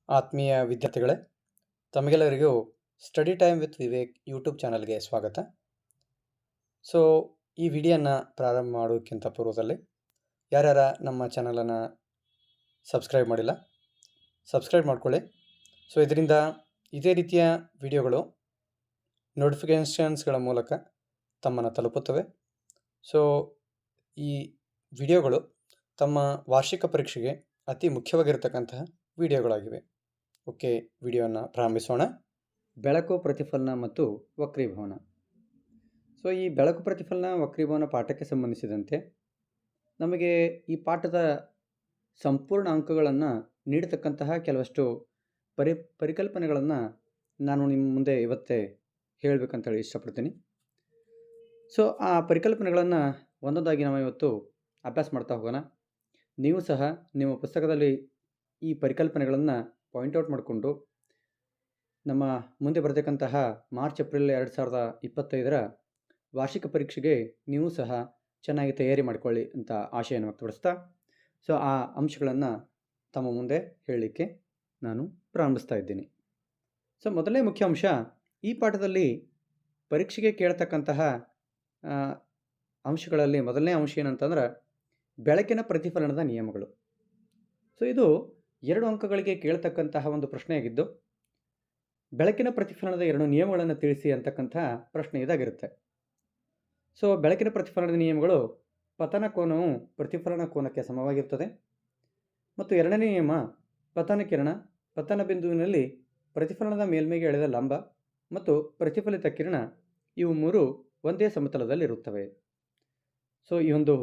ಆತ್ಮೀಯ ವಿದ್ಯಾರ್ಥಿಗಳೇ, ತಮಗೆಲ್ಲರಿಗೂ study time with Vivek YouTube ಚಾನಲ್ಗೆ ಸ್ವಾಗತ. ಸೊ ಈ ವಿಡಿಯೋನ ಪ್ರಾರಂಭ ಮಾಡೋಕ್ಕಿಂತ ಪೂರ್ವದಲ್ಲಿ ಯಾರ್ಯಾರ ನಮ್ಮ ಚಾನಲನ್ನು ಸಬ್ಸ್ಕ್ರೈಬ್ ಮಾಡಿಲ್ಲ, ಸಬ್ಸ್ಕ್ರೈಬ್ ಮಾಡ್ಕೊಳ್ಳಿ. ಸೊ ಇದರಿಂದ ಇದೇ ರೀತಿಯ ವಿಡಿಯೋಗಳು ನೋಟಿಫಿಕೇಷನ್ಸ್ಗಳ ಮೂಲಕ ತಮ್ಮನ್ನು ತಲುಪುತ್ತವೆ. ಸೊ ಈ ವಿಡಿಯೋಗಳು ತಮ್ಮ ವಾರ್ಷಿಕ ಪರೀಕ್ಷೆಗೆ ಅತಿ ಮುಖ್ಯವಾಗಿರ್ತಕ್ಕಂತಹ ವಿಡಿಯೋಗಳಾಗಿವೆ. ಓಕೆ, ವಿಡಿಯೋನ ಪ್ರಾರಂಭಿಸೋಣ. ಬೆಳಕು, ಪ್ರತಿಫಲನ ಮತ್ತು ವಕ್ರೀಭವನ. ಸೊ ಈ ಬೆಳಕು, ಪ್ರತಿಫಲನ, ವಕ್ರೀಭವನ ಪಾಠಕ್ಕೆ ಸಂಬಂಧಿಸಿದಂತೆ ನಮಗೆ ಈ ಪಾಠದ ಸಂಪೂರ್ಣ ಅಂಕಗಳನ್ನು ನೀಡತಕ್ಕಂತಹ ಕೆಲವಷ್ಟು ಪರಿಕಲ್ಪನೆಗಳನ್ನು ನಾನು ನಿಮ್ಮ ಮುಂದೆ ಇವತ್ತೇ ಹೇಳಬೇಕಂತೇಳಿ ಇಷ್ಟಪಡ್ತೀನಿ. ಸೊ ಆ ಪರಿಕಲ್ಪನೆಗಳನ್ನು ಒಂದೊಂದಾಗಿ ನಾವು ಇವತ್ತು ಅಭ್ಯಾಸ ಮಾಡ್ತಾ ಹೋಗೋಣ. ನೀವು ಸಹ ನಿಮ್ಮ ಪುಸ್ತಕದಲ್ಲಿ ಈ ಪರಿಕಲ್ಪನೆಗಳನ್ನು ಪಾಯಿಂಟ್ಔಟ್ ಮಾಡಿಕೊಂಡು ನಮ್ಮ ಮುಂದೆ ಬರತಕ್ಕಂತಹ ಮಾರ್ಚ್ ಏಪ್ರಿಲ್ 2025 ವಾರ್ಷಿಕ ಪರೀಕ್ಷೆಗೆ ನೀವು ಸಹ ಚೆನ್ನಾಗಿ ತಯಾರಿ ಮಾಡಿಕೊಳ್ಳಿ ಅಂತ ಆಶಯವನ್ನು ವ್ಯಕ್ತಪಡಿಸ್ತಾ, ಸೊ ಆ ಅಂಶಗಳನ್ನು ತಮ್ಮ ಮುಂದೆ ಹೇಳಲಿಕ್ಕೆ ನಾನು ಪ್ರಾರಂಭಿಸ್ತಾ ಇದ್ದೀನಿ. ಸೊ ಮೊದಲನೇ ಮುಖ್ಯ ಅಂಶ, ಈ ಪಾಠದಲ್ಲಿ ಪರೀಕ್ಷೆಗೆ ಕೇಳ್ತಕ್ಕಂತಹ ಅಂಶಗಳಲ್ಲಿ ಮೊದಲನೇ ಅಂಶ ಏನಂತಂದ್ರೆ ಬೆಳಕಿನ ಪ್ರತಿಫಲನದ ನಿಯಮಗಳು. ಸೊ ಇದು 2 ಅಂಕಗಳಿಗೆ ಕೇಳ್ತಕ್ಕಂತಹ ಒಂದು ಪ್ರಶ್ನೆಯಾಗಿದ್ದು, ಬೆಳಕಿನ ಪ್ರತಿಫಲನದ 2 ನಿಯಮಗಳನ್ನು ತಿಳಿಸಿ ಅಂತಕ್ಕಂಥ ಪ್ರಶ್ನೆ ಇದಾಗಿರುತ್ತೆ. ಸೊ ಬೆಳಕಿನ ಪ್ರತಿಫಲನದ ನಿಯಮಗಳು: ಪತನ ಕೋನವು ಪ್ರತಿಫಲನ ಕೋನಕ್ಕೆ ಸಮವಾಗಿರುತ್ತದೆ, ಮತ್ತು ಎರಡನೇ ನಿಯಮ, ಪತನ ಕಿರಣ ಪತನ ಬಿಂದುವಿನಲ್ಲಿ ಪ್ರತಿಫಲನದ ಮೇಲ್ಮೈಗೆ ಎಳೆದ ಲಂಬ ಮತ್ತು ಪ್ರತಿಫಲಿತ ಕಿರಣ ಇವು 3 ಒಂದೇ ಸಮತಲದಲ್ಲಿರುತ್ತವೆ. ಸೊ ಈ ಒಂದು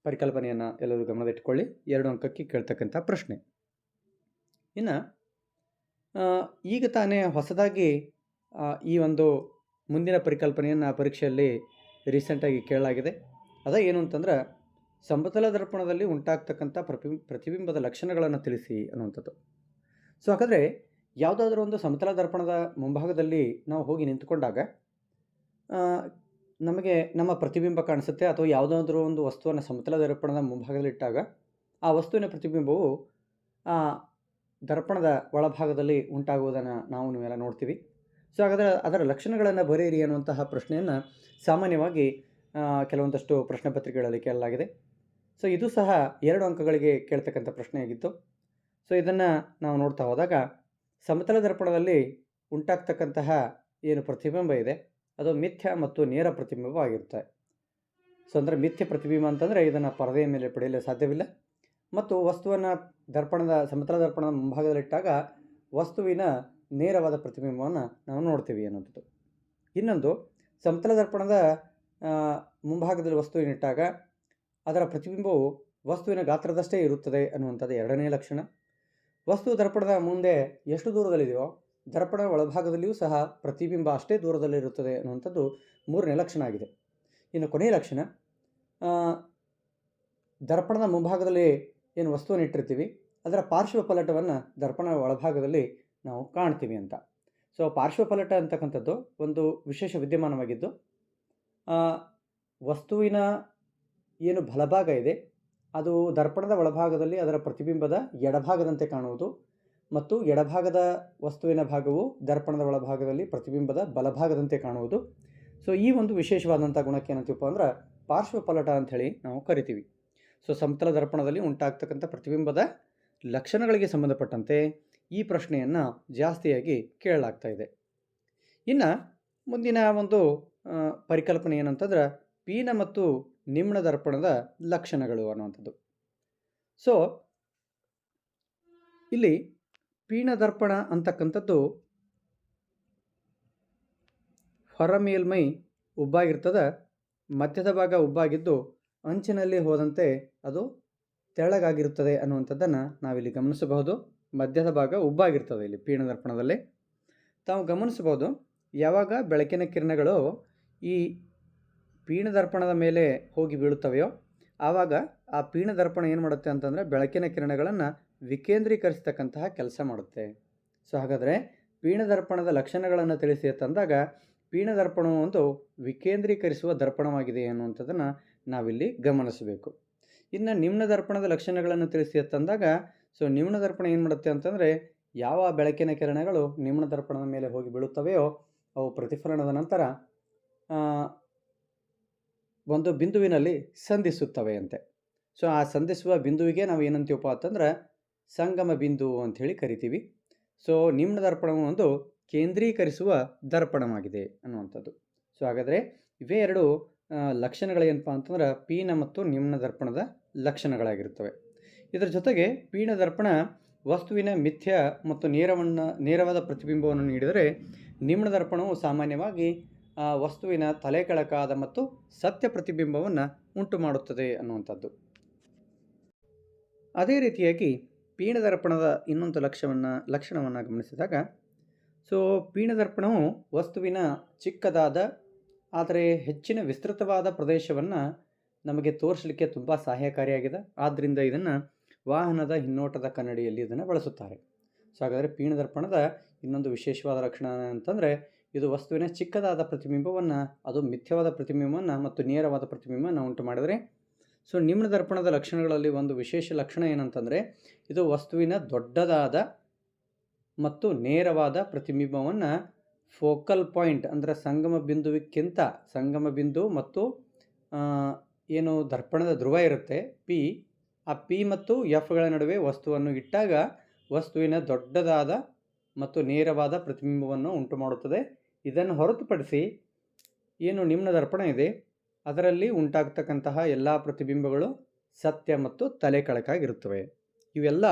ಪರಿಕಲ್ಪನೆಯನ್ನು ಎಲ್ಲರೂ ಗಮನದಲ್ಲಿಟ್ಟುಕೊಳ್ಳಿ. 2 ಅಂಕಕ್ಕೆ ಕೇಳ್ತಕ್ಕಂಥ ಪ್ರಶ್ನೆ. ಇನ್ನು ಈಗ ತಾನೇ ಹೊಸದಾಗಿ ಈ ಒಂದು ಮುಂದಿನ ಪರಿಕಲ್ಪನೆಯನ್ನು ಪರೀಕ್ಷೆಯಲ್ಲಿ ರೀಸೆಂಟಾಗಿ ಕೇಳಲಾಗಿದೆ. ಅದ ಏನು ಅಂತಂದ್ರೆ, ಸಮತಲ ದರ್ಪಣದಲ್ಲಿ ಉಂಟಾಗ್ತಕ್ಕಂಥ ಪ್ರತಿಬಿಂಬದ ಲಕ್ಷಣಗಳನ್ನು ತಿಳಿಸಿ ಅನ್ನುವಂಥದ್ದು. ಸೊ ಹಾಗಾದರೆ ಯಾವುದಾದ್ರೂ ಒಂದು ಸಮತಲ ದರ್ಪಣದ ಮುಂಭಾಗದಲ್ಲಿ ನಾವು ಹೋಗಿ ನಿಂತುಕೊಂಡಾಗ ನಮಗೆ ನಮ್ಮ ಪ್ರತಿಬಿಂಬ ಕಾಣಿಸುತ್ತೆ, ಅಥವಾ ಯಾವುದಾದ್ರೂ ಒಂದು ವಸ್ತುವನ್ನು ಸಮತಲ ದರ್ಪಣದ ಮುಂಭಾಗದಲ್ಲಿಟ್ಟಾಗ ಆ ವಸ್ತುವಿನ ಪ್ರತಿಬಿಂಬವು ದರ್ಪಣದ ಒಳಭಾಗದಲ್ಲಿ ಉಂಟಾಗುವುದನ್ನು ನಾವು ನೀವೆಲ್ಲ ನೋಡ್ತೀವಿ. ಸೊ ಹಾಗಾದರೆ ಅದರ ಲಕ್ಷಣಗಳನ್ನು ಬರೆಯಿರಿ ಅನ್ನುವಂತಹ ಪ್ರಶ್ನೆಯನ್ನು ಸಾಮಾನ್ಯವಾಗಿ ಕೆಲವೊಂದಷ್ಟು ಪ್ರಶ್ನೆ ಪತ್ರಿಕೆಗಳಲ್ಲಿ ಕೇಳಲಾಗಿದೆ. ಸೊ ಇದು ಸಹ 2 ಅಂಕಗಳಿಗೆ ಕೇಳ್ತಕ್ಕಂಥ ಪ್ರಶ್ನೆಯಾಗಿತ್ತು. ಸೊ ಇದನ್ನು ನಾವು ನೋಡ್ತಾ ಹೋದಾಗ, ಸಮತಲ ದರ್ಪಣದಲ್ಲಿ ಉಂಟಾಗ್ತಕ್ಕಂತಹ ಏನು ಪ್ರತಿಬಿಂಬ ಇದೆ ಅದು ಮಿಥ್ಯ ಮತ್ತು ನೇರ ಪ್ರತಿಬಿಂಬವಾಗಿರುತ್ತೆ. ಸೊ ಅಂದರೆ ಮಿಥ್ಯ ಪ್ರತಿಬಿಂಬ ಅಂತಂದರೆ ಇದನ್ನು ಪರದೆಯ ಮೇಲೆ ಪಡೆಯಲು ಸಾಧ್ಯವಿಲ್ಲ, ಮತ್ತು ವಸ್ತುವನ್ನು ಸಮತಲ ದರ್ಪಣದ ಮುಂಭಾಗದಲ್ಲಿಟ್ಟಾಗ ವಸ್ತುವಿನ ನೇರವಾದ ಪ್ರತಿಬಿಂಬವನ್ನು ನಾವು ನೋಡ್ತೀವಿ ಅನ್ನೋದು. ಇನ್ನೊಂದು, ಸಮತಲ ದರ್ಪಣದ ಮುಂಭಾಗದಲ್ಲಿ ವಸ್ತುವಿನಿಟ್ಟಾಗ ಅದರ ಪ್ರತಿಬಿಂಬವು ವಸ್ತುವಿನ ಗಾತ್ರದಷ್ಟೇ ಇರುತ್ತದೆ ಅನ್ನುವಂಥದ್ದು ಎರಡನೇ ಲಕ್ಷಣ. ವಸ್ತು ದರ್ಪಣದ ಮುಂದೆ ಎಷ್ಟು ದೂರದಲ್ಲಿದೆಯೋ ದರ್ಪಣದ ಒಳಭಾಗದಲ್ಲಿಯೂ ಸಹ ಪ್ರತಿಬಿಂಬ ಅಷ್ಟೇ ದೂರದಲ್ಲಿರುತ್ತದೆ ಅನ್ನುವಂಥದ್ದು 3ನೇ ಲಕ್ಷಣ ಆಗಿದೆ. ಇನ್ನು ಕೊನೆಯ ಲಕ್ಷಣ, ದರ್ಪಣದ ಮುಂಭಾಗದಲ್ಲಿ ಏನು ವಸ್ತುವನ್ನು ಇಟ್ಟಿರ್ತೀವಿ ಅದರ ಪಾರ್ಶ್ವ ಪಲಟವನ್ನು ದರ್ಪಣದ ಒಳಭಾಗದಲ್ಲಿ ನಾವು ಕಾಣ್ತೀವಿ ಅಂತ. ಸೊ ಪಾರ್ಶ್ವ ಪಲಟ ಅಂತಕ್ಕಂಥದ್ದು ಒಂದು ವಿಶೇಷ ವಿದ್ಯಮಾನವಾಗಿದ್ದು, ವಸ್ತುವಿನ ಏನು ಬಲಭಾಗ ಇದೆ ಅದು ದರ್ಪಣದ ಒಳಭಾಗದಲ್ಲಿ ಅದರ ಪ್ರತಿಬಿಂಬದ ಎಡಭಾಗದಂತೆ ಕಾಣುವುದು, ಮತ್ತು ಎಡಭಾಗದ ವಸ್ತುವಿನ ಭಾಗವು ದರ್ಪಣದ ಒಳಭಾಗದಲ್ಲಿ ಪ್ರತಿಬಿಂಬದ ಬಲಭಾಗದಂತೆ ಕಾಣುವುದು. ಸೊ ಈ ಒಂದು ವಿಶೇಷವಾದಂಥ ಗುಣಕ್ಕೆ ಏನಂತೀವಪ್ಪ ಅಂದ್ರೆ ಪಾರ್ಶ್ವ ಪಲಟ ಅಂಥೇಳಿ ನಾವು ಕರಿತೀವಿ. ಸೊ ಸಮತಲ ದರ್ಪಣದಲ್ಲಿ ಉಂಟಾಗ್ತಕ್ಕಂಥ ಪ್ರತಿಬಿಂಬದ ಲಕ್ಷಣಗಳಿಗೆ ಸಂಬಂಧಪಟ್ಟಂತೆ ಈ ಪ್ರಶ್ನೆಯನ್ನು ಜಾಸ್ತಿಯಾಗಿ ಕೇಳಲಾಗ್ತಾ ಇದೆ. ಇನ್ನು ಮುಂದಿನ ಒಂದು ಪರಿಕಲ್ಪನೆ ಏನಂತಂದ್ರೆ ಪೀನ ಮತ್ತು ನಿಮ್ನ ದರ್ಪಣದ ಲಕ್ಷಣಗಳು ಅನ್ನುವಂಥದ್ದು. ಸೊ ಇಲ್ಲಿ ಪೀನ ದರ್ಪಣ ಅಂತಕ್ಕಂಥದ್ದು ಹೊರ ಮೇಲ್ಮೈ ಉಬ್ಬಾಗಿರ್ತದೆ, ಮಧ್ಯದ ಭಾಗ ಉಬ್ಬಾಗಿದ್ದು ಅಂಚಿನಲ್ಲಿ ಹೋದಂತೆ ಅದು ತೆಳ್ಳಗಾಗಿರುತ್ತದೆ ಅನ್ನುವಂಥದ್ದನ್ನು ನಾವಿಲ್ಲಿ ಗಮನಿಸಬಹುದು. ಮಧ್ಯದ ಭಾಗ ಉಬ್ಬಾಗಿರ್ತದೆ ಇಲ್ಲಿ ಪೀನ ದರ್ಪಣದಲ್ಲಿ. ತಾವು ಗಮನಿಸಬಹುದು, ಯಾವಾಗ ಬೆಳಕಿನ ಕಿರಣಗಳು ಈ ಪೀನ ದರ್ಪಣದ ಮೇಲೆ ಹೋಗಿ ಬೀಳುತ್ತವೆಯೋ ಆವಾಗ ಆ ಪೀನ ದರ್ಪಣ ಏನು ಮಾಡುತ್ತೆ ಅಂತಂದರೆ ಬೆಳಕಿನ ಕಿರಣಗಳನ್ನು ವಿಕೇಂದ್ರೀಕರಿಸ್ತಕ್ಕಂತಹ ಕೆಲಸ ಮಾಡುತ್ತೆ. ಸೊ ಹಾಗಾದರೆ ಪೀನ ದರ್ಪಣದ ಲಕ್ಷಣಗಳನ್ನು ತಿಳಿಸಿ ತಂದಾಗ ಪೀನ ದರ್ಪಣವು ಒಂದು ವಿಕೇಂದ್ರೀಕರಿಸುವ ದರ್ಪಣವಾಗಿದೆ ಅನ್ನುವಂಥದ್ದನ್ನು ನಾವಿಲ್ಲಿ ಗಮನಿಸಬೇಕು. ಇನ್ನು ನಿಮ್ನ ದರ್ಪಣದ ಲಕ್ಷಣಗಳನ್ನು ತಿಳಿಸಿ ತಂದಾಗ, ಸೊ ನಿಮ್ನ ದರ್ಪಣ ಏನು ಮಾಡುತ್ತೆ ಅಂತಂದರೆ ಯಾವ ಬೆಳಕಿನ ಕಿರಣಗಳು ನಿಮ್ನ ದರ್ಪಣದ ಮೇಲೆ ಹೋಗಿ ಬೀಳುತ್ತವೆಯೋ ಅವು ಪ್ರತಿಫಲನದ ನಂತರ ಆ, ಒಂದು ಬಿಂದುವಿನಲ್ಲಿ ಸಂಧಿಸುತ್ತವೆ ಅಂತೆ. ಸೊ ಆ ಸಂಧಿಸುವ ಬಿಂದುವಿಗೆ ನಾವು ಏನಂತೀವಪ್ಪ ಅಂತಂದ್ರೆ ಸಂಗಮ ಬಿಂದು ಅಂಥೇಳಿ ಕರಿತೀವಿ. ಸೊ ನಿಮ್ನ ದರ್ಪಣವು ಒಂದು ಕೇಂದ್ರೀಕರಿಸುವ ದರ್ಪಣವಾಗಿದೆ ಅನ್ನುವಂಥದ್ದು. ಸೊ ಹಾಗಾದರೆ ಇವೇ ಎರಡು ಲಕ್ಷಣಗಳೇನಪ್ಪ ಅಂತಂದ್ರೆ ಪೀನ ಮತ್ತು ನಿಮ್ನ ದರ್ಪಣದ ಲಕ್ಷಣಗಳಾಗಿರುತ್ತವೆ. ಇದರ ಜೊತೆಗೆ ಪೀನ ದರ್ಪಣ ವಸ್ತುವಿನ ಮಿಥ್ಯ ಮತ್ತು ನೇರವಾದ ಪ್ರತಿಬಿಂಬವನ್ನು ನೀಡಿದರೆ ನಿಮ್ನ ದರ್ಪಣವು ಸಾಮಾನ್ಯವಾಗಿ ಆ ವಸ್ತುವಿನ ತಲೆ ಕೆಳಕಾದ ಮತ್ತು ಸತ್ಯ ಪ್ರತಿಬಿಂಬವನ್ನು ಉಂಟು ಮಾಡುತ್ತದೆ ಅನ್ನುವಂಥದ್ದು. ಅದೇ ರೀತಿಯಾಗಿ ಪೀನದರ್ಪಣದ ಇನ್ನೊಂದು ಲಕ್ಷಣವನ್ನು ಗಮನಿಸಿದಾಗ, ಸೊ ಪೀನದರ್ಪಣವು ವಸ್ತುವಿನ ಚಿಕ್ಕದಾದ ಆದರೆ ಹೆಚ್ಚಿನ ವಿಸ್ತೃತವಾದ ಪ್ರದೇಶವನ್ನು ನಮಗೆ ತೋರಿಸಲಿಕ್ಕೆ ತುಂಬ ಸಹಾಯಕಾರಿಯಾಗಿದೆ. ಆದ್ದರಿಂದ ಇದನ್ನು ವಾಹನದ ಹಿನ್ನೋಟದ ಕನ್ನಡಿಯಲ್ಲಿ ಇದನ್ನು ಬಳಸುತ್ತಾರೆ. ಸೊ ಹಾಗಾದರೆ ಪೀನದರ್ಪಣದ ಇನ್ನೊಂದು ವಿಶೇಷವಾದ ಲಕ್ಷಣ ಅಂತಂದರೆ ಇದು ವಸ್ತುವಿನ ಚಿಕ್ಕದಾದ ಪ್ರತಿಬಿಂಬವನ್ನು, ಅದು ಮಿಥ್ಯವಾದ ಪ್ರತಿಬಿಂಬವನ್ನು ಮತ್ತು ನೇರವಾದ ಪ್ರತಿಬಿಂಬವನ್ನು ಉಂಟು ಮಾಡಿದರೆ. ಸೊ ನಿಮ್ನ ದರ್ಪಣದ ಲಕ್ಷಣಗಳಲ್ಲಿ ಒಂದು ವಿಶೇಷ ಲಕ್ಷಣ ಏನಂತಂದರೆ ಇದು ವಸ್ತುವಿನ ದೊಡ್ಡದಾದ ಮತ್ತು ನೇರವಾದ ಪ್ರತಿಬಿಂಬವನ್ನು ಫೋಕಲ್ ಪಾಯಿಂಟ್ ಅಂದರೆ ಸಂಗಮ ಬಿಂದು ಮತ್ತು ಏನು ದರ್ಪಣದ ಧ್ರುವ ಇರುತ್ತೆ ಪಿ, ಆ ಪಿ ಮತ್ತು ಎಫ್ಗಳ ನಡುವೆ ವಸ್ತುವನ್ನು ಇಟ್ಟಾಗ ವಸ್ತುವಿನ ದೊಡ್ಡದಾದ ಮತ್ತು ನೇರವಾದ ಪ್ರತಿಬಿಂಬವನ್ನು ಉಂಟು ಮಾಡುತ್ತದೆ. ಇದನ್ನು ಹೊರತುಪಡಿಸಿ ಏನು ನಿಮ್ನ ದರ್ಪಣ ಇದೆ ಅದರಲ್ಲಿ ಉಂಟಾಗ್ತಕ್ಕಂತಹ ಎಲ್ಲ ಪ್ರತಿಬಿಂಬಗಳು ಸತ್ಯ ಮತ್ತು ತಲೆ ಕೆಳಕಾಗಿರುತ್ತವೆ. ಇವೆಲ್ಲ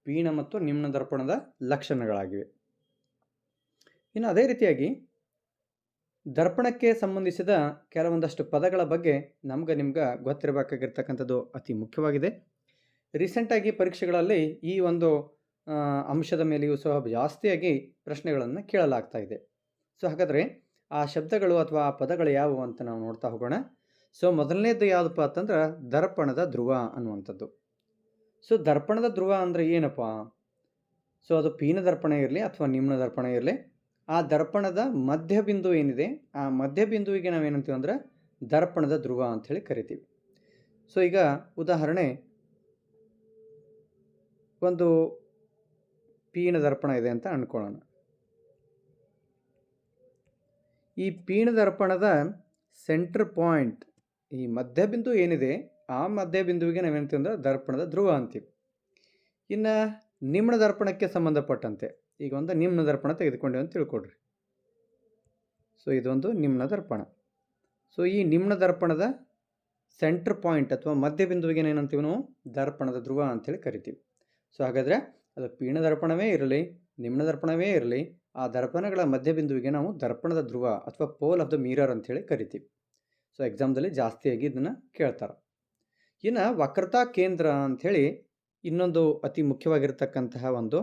ಪೀನ ಮತ್ತು ನಿಮ್ನ ದರ್ಪಣದ ಲಕ್ಷಣಗಳಾಗಿವೆ. ಇನ್ನು ಅದೇ ರೀತಿಯಾಗಿ ದರ್ಪಣಕ್ಕೆ ಸಂಬಂಧಿಸಿದ ಕೆಲವೊಂದಷ್ಟು ಪದಗಳ ಬಗ್ಗೆ ನಿಮ್ಗೆ ಗೊತ್ತಿರಬೇಕಾಗಿರ್ತಕ್ಕಂಥದ್ದು ಅತಿ ಮುಖ್ಯವಾಗಿದೆ. ರೀಸೆಂಟಾಗಿ ಪರೀಕ್ಷೆಗಳಲ್ಲಿ ಈ ಒಂದು ಅಂಶದ ಮೇಲೆಯೂ ಸಹ ಜಾಸ್ತಿಯಾಗಿ ಪ್ರಶ್ನೆಗಳನ್ನು ಕೇಳಲಾಗ್ತಾ ಇದೆ. ಸೊ ಹಾಗಾದರೆ ಆ ಶಬ್ದಗಳು ಅಥವಾ ಆ ಪದಗಳು ಯಾವುವು ಅಂತ ನಾವು ನೋಡ್ತಾ ಹೋಗೋಣ. ಸೊ ಮೊದಲನೇದು ಯಾವುದಪ್ಪ ಅಂತಂದ್ರೆ ದರ್ಪಣದ ಧ್ರುವ ಅನ್ನುವಂಥದ್ದು. ಸೊ ದರ್ಪಣದ ಧ್ರುವ ಅಂದರೆ ಏನಪ್ಪ? ಸೊ ಅದು ಪೀನ ದರ್ಪಣ ಇರಲಿ ಅಥವಾ ನಿಮ್ನ ದರ್ಪಣ ಇರಲಿ, ಆ ದರ್ಪಣದ ಮಧ್ಯಬಿಂದು ಏನಿದೆ ಆ ಮಧ್ಯಬಿಂದುವಿಗೆ ನಾವೇನಂತೀವಿ ಅಂದರೆ ದರ್ಪಣದ ಧ್ರುವ ಅಂಥೇಳಿ ಕರಿತೀವಿ. ಸೊ ಈಗ ಉದಾಹರಣೆ, ಒಂದು ಪೀನ ದರ್ಪಣ ಇದೆ ಅಂತ ಅಂದ್ಕೊಳ್ಳೋಣ. ಈ ಪೀನ ದರ್ಪಣದ ಸೆಂಟ್ರ್ ಪಾಯಿಂಟ್, ಈ ಮಧ್ಯಬಿಂದು ಏನಿದೆ ಆ ಮಧ್ಯಬಿಂದುವಿಗೆ ನಾವೇನಂತೀವಿ ಅಂದರೆ ದರ್ಪಣದ ಧ್ರುವ ಅಂತೀವಿ. ಇನ್ನು ನಿಮ್ನ ದರ್ಪಣಕ್ಕೆ ಸಂಬಂಧಪಟ್ಟಂತೆ ಈಗ ಒಂದು ನಿಮ್ನ ದರ್ಪಣ ತೆಗೆದುಕೊಂಡೇವೆ ಅಂತ ತಿಳ್ಕೊಡ್ರಿ. ಸೊ ಇದೊಂದು ನಿಮ್ನ ದರ್ಪಣ. ಸೊ ಈ ನಿಮ್ನ ದರ್ಪಣದ ಸೆಂಟ್ರ್ ಪಾಯಿಂಟ್ ಅಥವಾ ಮಧ್ಯಬಿಂದುವಿಗೆ ಏನಂತೀವಿ ನಾವು ದರ್ಪಣದ ಧ್ರುವ ಅಂಥೇಳಿ ಕರಿತೀವಿ. ಸೊ ಹಾಗಾದರೆ ಅದು ಪೀನ ದರ್ಪಣವೇ ಇರಲಿ ನಿಮ್ನ ದರ್ಪಣವೇ ಇರಲಿ, ಆ ದರ್ಪಣಗಳ ಮಧ್ಯಬಿಂದುವಿಗೆ ನಾವು ದರ್ಪಣದ ಧ್ರುವ ಅಥವಾ ಪೋಲ್ ಆಫ್ ದ ಮಿರರ್ ಅಂಥೇಳಿ ಕರಿತೀವಿ. ಸೊ ಎಕ್ಸಾಮ್ದಲ್ಲಿ ಜಾಸ್ತಿಯಾಗಿ ಇದನ್ನು ಕೇಳ್ತಾರೆ. ಇನ್ನು ವಕ್ರತಾ ಕೇಂದ್ರ ಅಂಥೇಳಿ ಇನ್ನೊಂದು ಅತಿ ಮುಖ್ಯವಾಗಿರ್ತಕ್ಕಂತಹ ಒಂದು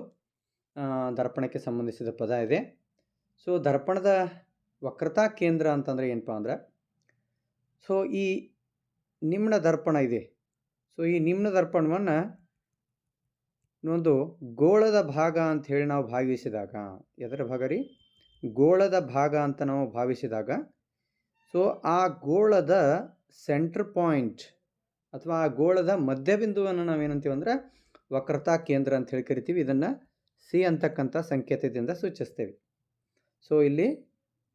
ದರ್ಪಣಕ್ಕೆ ಸಂಬಂಧಿಸಿದ ಪದ ಇದೆ. ಸೊ ದರ್ಪಣದ ವಕ್ರತಾ ಕೇಂದ್ರ ಅಂತಂದರೆ ಏನಪ್ಪ ಅಂದ್ರೆ, ಸೊ ಈ ನಿಮ್ನ ದರ್ಪಣ ಇದೆ. ಸೊ ಈ ನಿಮ್ನ ದರ್ಪಣವನ್ನು ಒಂದು ಗೋಳದ ಭಾಗ ಅಂಥೇಳಿ ನಾವು ಭಾವಿಸಿದಾಗ, ಎದರ ಭಾಗ ರೀ? ಗೋಳದ ಭಾಗ ಅಂತ ನಾವು ಭಾವಿಸಿದಾಗ, ಸೊ ಆ ಗೋಳದ ಸೆಂಟ್ರ್ ಪಾಯಿಂಟ್ ಅಥವಾ ಆ ಗೋಳದ ಮಧ್ಯಬಿಂದುವನ್ನು ನಾವೇನಂತೀವಿ ಅಂದರೆ ವಕ್ರತಾ ಕೇಂದ್ರ ಅಂತ ಹೇಳಿ ಕರಿತೀವಿ. ಇದನ್ನು ಸಿ ಅಂತಕ್ಕಂಥ ಸಂಕೇತದಿಂದ ಸೂಚಿಸ್ತೇವೆ. ಸೊ ಇಲ್ಲಿ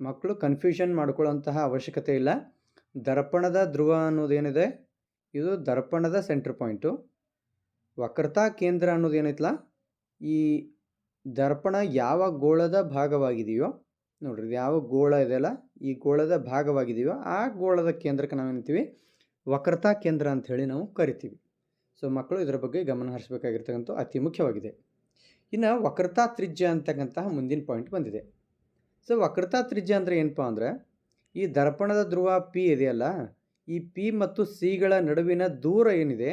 ಮಕ್ಕಳು ಕನ್ಫ್ಯೂಷನ್ ಮಾಡ್ಕೊಳ್ಳೋಂತಹ ಅವಶ್ಯಕತೆ ಇಲ್ಲ. ದರ್ಪಣದ ಧ್ರುವ ಅನ್ನೋದೇನಿದೆ ಇದು ದರ್ಪಣದ ಸೆಂಟ್ರ್ ಪಾಯಿಂಟು. ವಕ್ರತಾ ಕೇಂದ್ರ ಅನ್ನೋದೇನೈತಲ್ಲ ಈ ದರ್ಪಣ ಯಾವ ಗೋಳದ ಭಾಗವಾಗಿದೆಯೋ ನೋಡ್ರಿ, ಇದು ಯಾವ ಗೋಳ ಇದೆಯಲ್ಲ ಈ ಗೋಳದ ಭಾಗವಾಗಿದೆಯೋ ಆ ಗೋಳದ ಕೇಂದ್ರಕ್ಕೆ ನಾವೇನಂತೀವಿ ವಕ್ರತಾ ಕೇಂದ್ರ ಅಂಥೇಳಿ ನಾವು ಕರಿತೀವಿ. ಸೊ ಮಕ್ಕಳು ಇದರ ಬಗ್ಗೆ ಗಮನ ಹರಿಸಬೇಕಾಗಿರ್ತಕ್ಕಂಥ ಅತಿ ಮುಖ್ಯವಾಗಿದೆ. ಇನ್ನು ವಕ್ರತಾ ತ್ರಿಜ್ಯ ಅಂತಕ್ಕಂತಹ ಮುಂದಿನ ಪಾಯಿಂಟ್ ಬಂದಿದೆ. ಸೊ ವಕ್ರತಾ ತ್ರಿಜ್ಯ ಅಂದರೆ ಏನಪ್ಪ ಅಂದರೆ, ಈ ದರ್ಪಣದ ಧ್ರುವ ಪಿ ಇದೆಯಲ್ಲ, ಈ ಪಿ ಮತ್ತು ಸಿಗಳ ನಡುವಿನ ದೂರ ಏನಿದೆ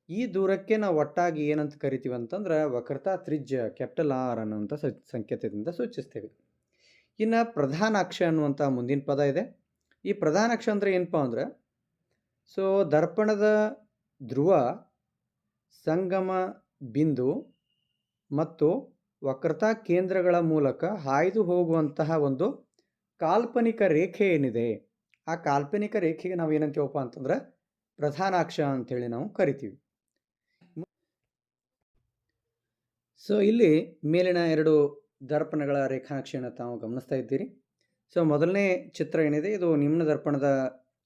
ಈ ದೂರಕ್ಕೆ ನಾವು ಒಟ್ಟಾಗಿ ಏನಂತ ಕರಿತೀವಿ ಅಂತಂದ್ರೆ ವಕ್ರತಾ ತ್ರಿಜ್ಯ ಕ್ಯಾಪಿಟಲ್ ಆರ್ ಅನ್ನುವಂಥ ಸಂಕೇತದಿಂದ ಸೂಚಿಸ್ತೇವೆ. ಇನ್ನು ಪ್ರಧಾನ ಅಕ್ಷ ಅನ್ನುವಂಥ ಮುಂದಿನ ಪದ ಇದೆ. ಈ ಪ್ರಧಾನ ಅಕ್ಷ ಅಂದರೆ ಏನಪ್ಪ ಅಂದ್ರೆ, ಸೊ ದರ್ಪಣದ ಧ್ರುವ, ಸಂಗಮ ಬಿಂದು ಮತ್ತು ವಕ್ರತಾ ಕೇಂದ್ರಗಳ ಮೂಲಕ ಹಾಯ್ದು ಹೋಗುವಂತಹ ಒಂದು ಕಾಲ್ಪನಿಕ ರೇಖೆ ಏನಿದೆ ಆ ಕಾಲ್ಪನಿಕ ರೇಖೆಗೆ ನಾವು ಏನಂತೀವಪ್ಪ ಅಂತಂದ್ರೆ ಪ್ರಧಾನ ಅಕ್ಷ ಅಂಥೇಳಿ ನಾವು ಕರಿತೀವಿ. ಸೊ ಇಲ್ಲಿ ಮೇಲಿನ 2 ದರ್ಪಣಗಳ ರೇಖಾನಕ್ಷೆಯನ್ನು ತಾವು ಗಮನಿಸ್ತಾ ಇದ್ದೀರಿ. ಸೊ ಮೊದಲನೇ ಚಿತ್ರ ಏನಿದೆ ಇದು ನಿಮ್ನ ದರ್ಪಣದ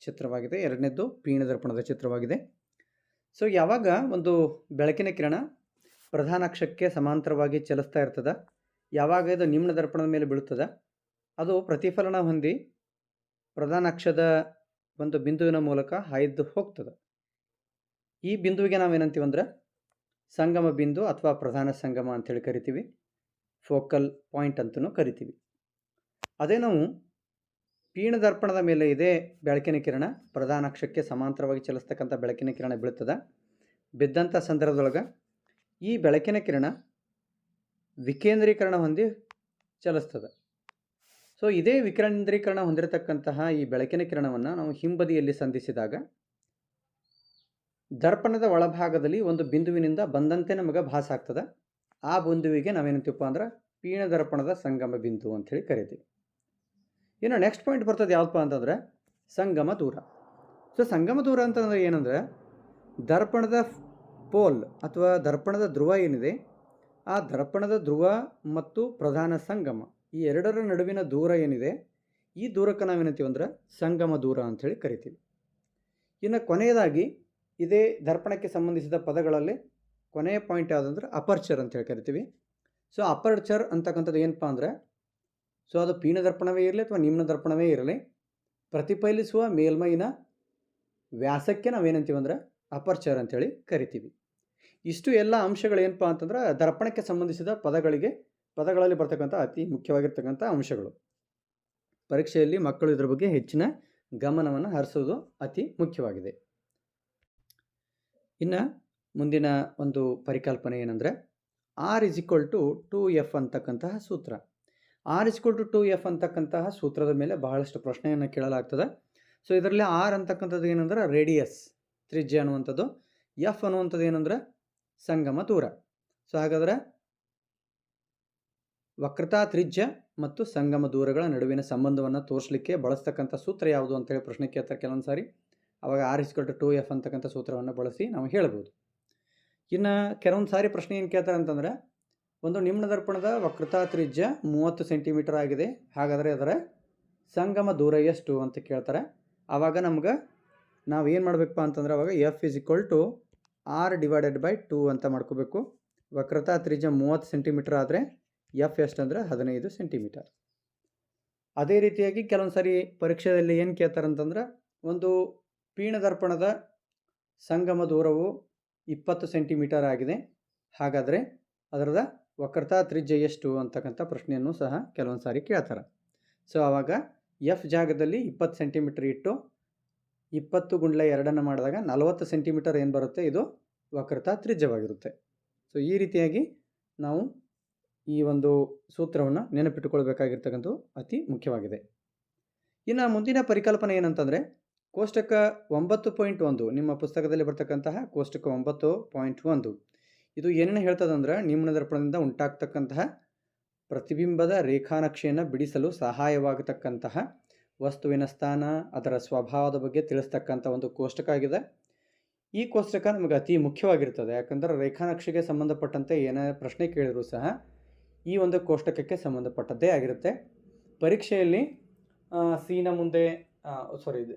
ಚಿತ್ರವಾಗಿದೆ, ಎರಡನೇದ್ದು ಪೀನ ದರ್ಪಣದ ಚಿತ್ರವಾಗಿದೆ. ಸೊ ಯಾವಾಗ ಒಂದು ಬೆಳಕಿನ ಕಿರಣ ಪ್ರಧಾನ ಅಕ್ಷಕ್ಕೆ ಸಮಾಂತರವಾಗಿ ಚಲಿಸ್ತಾ ಇರ್ತದೆ, ಯಾವಾಗ ಇದು ನಿಮ್ನ ದರ್ಪಣದ ಮೇಲೆ ಬೀಳುತ್ತದೆ, ಅದು ಪ್ರತಿಫಲನ ಹೊಂದಿ ಪ್ರಧಾನ ಅಕ್ಷದ ಒಂದು ಬಿಂದುವಿನ ಮೂಲಕ ಹಾಯ್ದು ಹೋಗ್ತದೆ. ಈ ಬಿಂದುವಿಗೆ ನಾವೇನಂತೀವಿ ಅಂದ್ರೆ ಸಂಗಮ ಬಿಂದು ಅಥವಾ ಪ್ರಧಾನ ಸಂಗಮ ಅಂತೇಳಿ ಕರಿತೀವಿ, ಫೋಕಲ್ ಪಾಯಿಂಟ್ ಅಂತಲೂ ಕರಿತೀವಿ. ಅದೇ ನಾವು ಪೀಣ ದರ್ಪಣದ ಮೇಲೆ ಇದೇ ಬೆಳಕಿನ ಕಿರಣ ಪ್ರಧಾನ ಅಕ್ಷಕ್ಕೆ ಸಮಾಂತರವಾಗಿ ಚಲಿಸ್ತಕ್ಕಂಥ ಬೆಳಕಿನ ಕಿರಣ ಬೀಳ್ತದೆ. ಬಿದ್ದಂಥ ಸಂದರ್ಭದೊಳಗೆ ಈ ಬೆಳಕಿನ ಕಿರಣ ವಿಕೇಂದ್ರೀಕರಣ ಹೊಂದಿ ಚಲಿಸ್ತದೆ. ಸೊ ಇದೇ ವಿಕೇಂದ್ರೀಕರಣ ಹೊಂದಿರತಕ್ಕಂತಹ ಈ ಬೆಳಕಿನ ಕಿರಣವನ್ನು ನಾವು ಹಿಂಬದಿಯಲ್ಲಿ ಸಂಧಿಸಿದಾಗ ದರ್ಪಣದ ಒಳಭಾಗದಲ್ಲಿ ಒಂದು ಬಿಂದುವಿನಿಂದ ಬಂದಂತೆ ನಮಗೆ ಭಾಸ ಆಗ್ತದೆ. ಆ ಬಿಂದುವಿಗೆ ನಾವೇನಂತೀವಪ್ಪ ಅಂದ್ರೆ ಪೀಣ ದರ್ಪಣದ ಸಂಗಮ ಬಿಂದು ಅಂಥೇಳಿ ಕರಿತೀವಿ. ಇನ್ನು ನೆಕ್ಸ್ಟ್ ಪಾಯಿಂಟ್ ಬರ್ತದೆ ಯಾವುದಪ್ಪ ಅಂತಂದರೆ ಸಂಗಮ ದೂರ. ಸೊ ಸಂಗಮ ದೂರ ಅಂತಂದರೆ ಏನಂದರೆ ದರ್ಪಣದ ಪೋಲ್ ಅಥವಾ ದರ್ಪಣದ ಧ್ರುವ ಏನಿದೆ, ಆ ದರ್ಪಣದ ಧ್ರುವ ಮತ್ತು ಪ್ರಧಾನ ಸಂಗಮ ಈ ಎರಡರ ನಡುವಿನ ದೂರ ಏನಿದೆ, ಈ ದೂರಕ್ಕೆ ನಾವೇನಂತೀವಿ ಅಂದ್ರೆ ಸಂಗಮ ದೂರ ಅಂಥೇಳಿ ಕರಿತೀವಿ. ಇನ್ನು ಕೊನೆಯದಾಗಿ ಇದೇ ದರ್ಪಣಕ್ಕೆ ಸಂಬಂಧಿಸಿದ ಪದಗಳಲ್ಲಿ ಕೊನೆಯ ಪಾಯಿಂಟ್ ಯಾವುದಂದ್ರೆ ಅಪರ್ಚರ್ ಅಂತೇಳಿ ಕರಿತೀವಿ. ಸೊ ಅಪರ್ಚರ್ ಅಂತಕ್ಕಂಥದ್ದು ಏನಪ್ಪ ಅಂದರೆ, ಸೊ ಅದು ಪೀಣ ದರ್ಪಣವೇ ಇರಲಿ ಅಥವಾ ನಿಮ್ನ ದರ್ಪಣವೇ ಇರಲಿ, ಪ್ರತಿಫಲಿಸುವ ಮೇಲ್ಮೈನ ವ್ಯಾಸಕ್ಕೆ ನಾವೇನಂತೀವಿ ಅಂದ್ರೆ ಅಪರ್ಚರ್ ಅಂತೇಳಿ ಕರಿತೀವಿ. ಇಷ್ಟು ಎಲ್ಲ ಅಂಶಗಳೇನಪ್ಪ ಅಂತಂದ್ರೆ ದರ್ಪಣಕ್ಕೆ ಸಂಬಂಧಿಸಿದ ಪದಗಳಲ್ಲಿ ಬರ್ತಕ್ಕಂಥ ಅತಿ ಮುಖ್ಯವಾಗಿರ್ತಕ್ಕಂಥ ಅಂಶಗಳು. ಪರೀಕ್ಷೆಯಲ್ಲಿ ಮಕ್ಕಳು ಇದ್ರ ಬಗ್ಗೆ ಹೆಚ್ಚಿನ ಗಮನವನ್ನು ಹರಿಸೋದು ಅತಿ ಮುಖ್ಯವಾಗಿದೆ. ಇನ್ನು ಮುಂದಿನ ಒಂದು ಪರಿಕಲ್ಪನೆ ಏನಂದರೆ R=2F ಅಂತಕ್ಕಂತಹ ಸೂತ್ರ. R=2F ಅಂತಕ್ಕಂತಹ ಸೂತ್ರದ ಮೇಲೆ ಬಹಳಷ್ಟು ಪ್ರಶ್ನೆಯನ್ನು ಕೇಳಲಾಗ್ತದೆ. ಸೊ ಇದರಲ್ಲಿ R ಅಂತಕ್ಕಂಥದ್ದು ಏನಂದ್ರೆ ರೇಡಿಯಸ್, ತ್ರಿಜ್ಯ ಅನ್ನುವಂಥದ್ದು. F ಅನ್ನುವಂಥದ್ದು ಏನಂದ್ರೆ ಸಂಗಮ ದೂರ. ಸೊ ಹಾಗಾದರೆ ವಕ್ರತಾ ತ್ರಿಜ್ಯ ಮತ್ತು ಸಂಗಮ ದೂರಗಳ ನಡುವಿನ ಸಂಬಂಧವನ್ನು ತೋರಿಸಲಿಕ್ಕೆ ಬಳಸ್ತಕ್ಕಂಥ ಸೂತ್ರ ಯಾವುದು ಅಂತೇಳಿ ಪ್ರಶ್ನೆ ಕೇಳ್ತಾರೆ ಕೆಲವೊಂದು ಸಾರಿ. ಆವಾಗ R=2F ಅಂತಕ್ಕಂಥ ಸೂತ್ರವನ್ನು ಬಳಸಿ ನಾವು ಹೇಳ್ಬೋದು. ಇನ್ನು ಕೆಲವೊಂದು ಸಾರಿ ಪ್ರಶ್ನೆ ಏನು ಕೇಳ್ತಾರೆ ಅಂತಂದರೆ, ಒಂದು ನಿಮ್ನ ದರ್ಪಣದ ವಕ್ರತಾ ತ್ರಿಜ್ಯ 30 ಸೆಂಟಿಮೀಟರ್ ಆಗಿದೆ, ಹಾಗಾದರೆ ಅದರ ಸಂಗಮ ದೂರ ಎಷ್ಟು ಅಂತ ಕೇಳ್ತಾರೆ. ಆವಾಗ ನಮ್ಗೆ ನಾವು ಏನು ಮಾಡಬೇಕಪ್ಪ ಅಂತಂದ್ರೆ ಅವಾಗ F=R/2 ಅಂತ ಮಾಡ್ಕೋಬೇಕು. ವಕ್ರತಾ ತ್ರಿಜ್ಯ 30 ಸೆಂಟಿಮೀಟರ್ ಆದರೆ F ಎಷ್ಟಂದ್ರೆ 15 ಸೆಂಟಿಮೀಟರ್. ಅದೇ ರೀತಿಯಾಗಿ ಕೆಲವೊಂದು ಸಾರಿ ಪರೀಕ್ಷೆಯಲ್ಲಿ ಏನು ಕೇಳ್ತಾರೆ ಅಂತಂದ್ರೆ, ಒಂದು ಪೀಣ ದರ್ಪಣದ ಸಂಗಮ ದೂರವು 20 ಸೆಂಟಿಮೀಟರ್ ಆಗಿದೆ, ಹಾಗಾದರೆ ಅದರದ ವಕ್ರತಾ ತ್ರಿಜ್ಯ ಎಷ್ಟು ಅಂತಕ್ಕಂಥ ಪ್ರಶ್ನೆಯನ್ನು ಸಹ ಕೆಲವೊಂದು ಸಾರಿ ಕೇಳ್ತಾರೆ. ಸೊ ಆವಾಗ F ಜಾಗದಲ್ಲಿ 20 ಸೆಂಟಿಮೀಟರ್ ಇಟ್ಟು 20 × 2 ಮಾಡಿದಾಗ 40 ಸೆಂಟಿಮೀಟರ್ ಏನು ಬರುತ್ತೆ, ಇದು ವಕ್ರತಾ ತ್ರಿಜ್ಯವಾಗಿರುತ್ತೆ. ಸೊ ಈ ರೀತಿಯಾಗಿ ನಾವು ಈ ಒಂದು ಸೂತ್ರವನ್ನು ನೆನಪಿಟ್ಟುಕೊಳ್ಬೇಕಾಗಿರ್ತಕ್ಕಂಥದ್ದು ಅತಿ ಮುಖ್ಯವಾಗಿದೆ. ಇನ್ನು ಮುಂದಿನ ಪರಿಕಲ್ಪನೆ ಏನಂತಂದರೆ ಕೋಷ್ಟಕ 9.1 ನಿಮ್ಮ ಪುಸ್ತಕದಲ್ಲಿ ಬರ್ತಕ್ಕಂತಹ ಕೋಷ್ಟಕ 9.1 ಇದು ಏನೇನು ಹೇಳ್ತದಂದ್ರೆ ನಿಮ್ನ ದರ್ಪಣದಿಂದ ಉಂಟಾಗ್ತಕ್ಕಂತಹ ಪ್ರತಿಬಿಂಬದ ರೇಖಾನಕ್ಷೆಯನ್ನು ಬಿಡಿಸಲು ಸಹಾಯವಾಗತಕ್ಕಂತಹ ವಸ್ತುವಿನ ಸ್ಥಾನ, ಅದರ ಸ್ವಭಾವದ ಬಗ್ಗೆ ತಿಳಿಸ್ತಕ್ಕಂಥ ಒಂದು ಕೋಷ್ಟಕ ಆಗಿದೆ. ಈ ಕೋಷ್ಟಕ ನಮಗೆ ಅತಿ ಮುಖ್ಯವಾಗಿರ್ತದೆ, ಯಾಕಂದರೆ ರೇಖಾನಕ್ಷೆಗೆ ಸಂಬಂಧಪಟ್ಟಂತೆ ಏನೇ ಪ್ರಶ್ನೆ ಕೇಳಿದರೂ ಸಹ ಈ ಒಂದು ಕೋಷ್ಟಕಕ್ಕೆ ಸಂಬಂಧಪಟ್ಟದ್ದೇ ಆಗಿರುತ್ತೆ. ಪರೀಕ್ಷೆಯಲ್ಲಿ ಸೀನ ಮುಂದೆ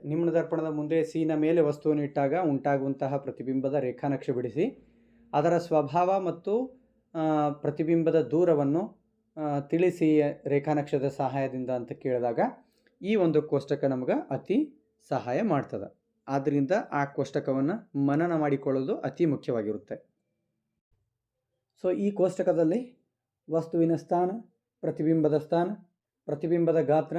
ನಿಮ್ನ ದರ್ಪಣದ ಮುಂದೆ ಸೀನ ಮೇಲೆ ವಸ್ತುವನ್ನು ಇಟ್ಟಾಗ ಉಂಟಾಗುವಂತಹ ಪ್ರತಿಬಿಂಬದ ರೇಖಾನಕ್ಷೆ ಬಿಡಿಸಿ ಅದರ ಸ್ವಭಾವ ಮತ್ತು ಪ್ರತಿಬಿಂಬದ ದೂರವನ್ನು ತಿಳಿಸಿ ರೇಖಾನಕ್ಷದ ಸಹಾಯದಿಂದ ಅಂತ ಕೇಳಿದಾಗ ಈ ಒಂದು ಕೋಷ್ಟಕ ನಮಗೆ ಅತಿ ಸಹಾಯ ಮಾಡ್ತದೆ. ಆದ್ದರಿಂದ ಆ ಕೋಷ್ಟಕವನ್ನು ಮನನ ಮಾಡಿಕೊಳ್ಳೋದು ಅತಿ ಮುಖ್ಯವಾಗಿರುತ್ತೆ. ಸೊ ಈ ಕೋಷ್ಟಕದಲ್ಲಿ ವಸ್ತುವಿನ ಸ್ಥಾನ, ಪ್ರತಿಬಿಂಬದ ಗಾತ್ರ,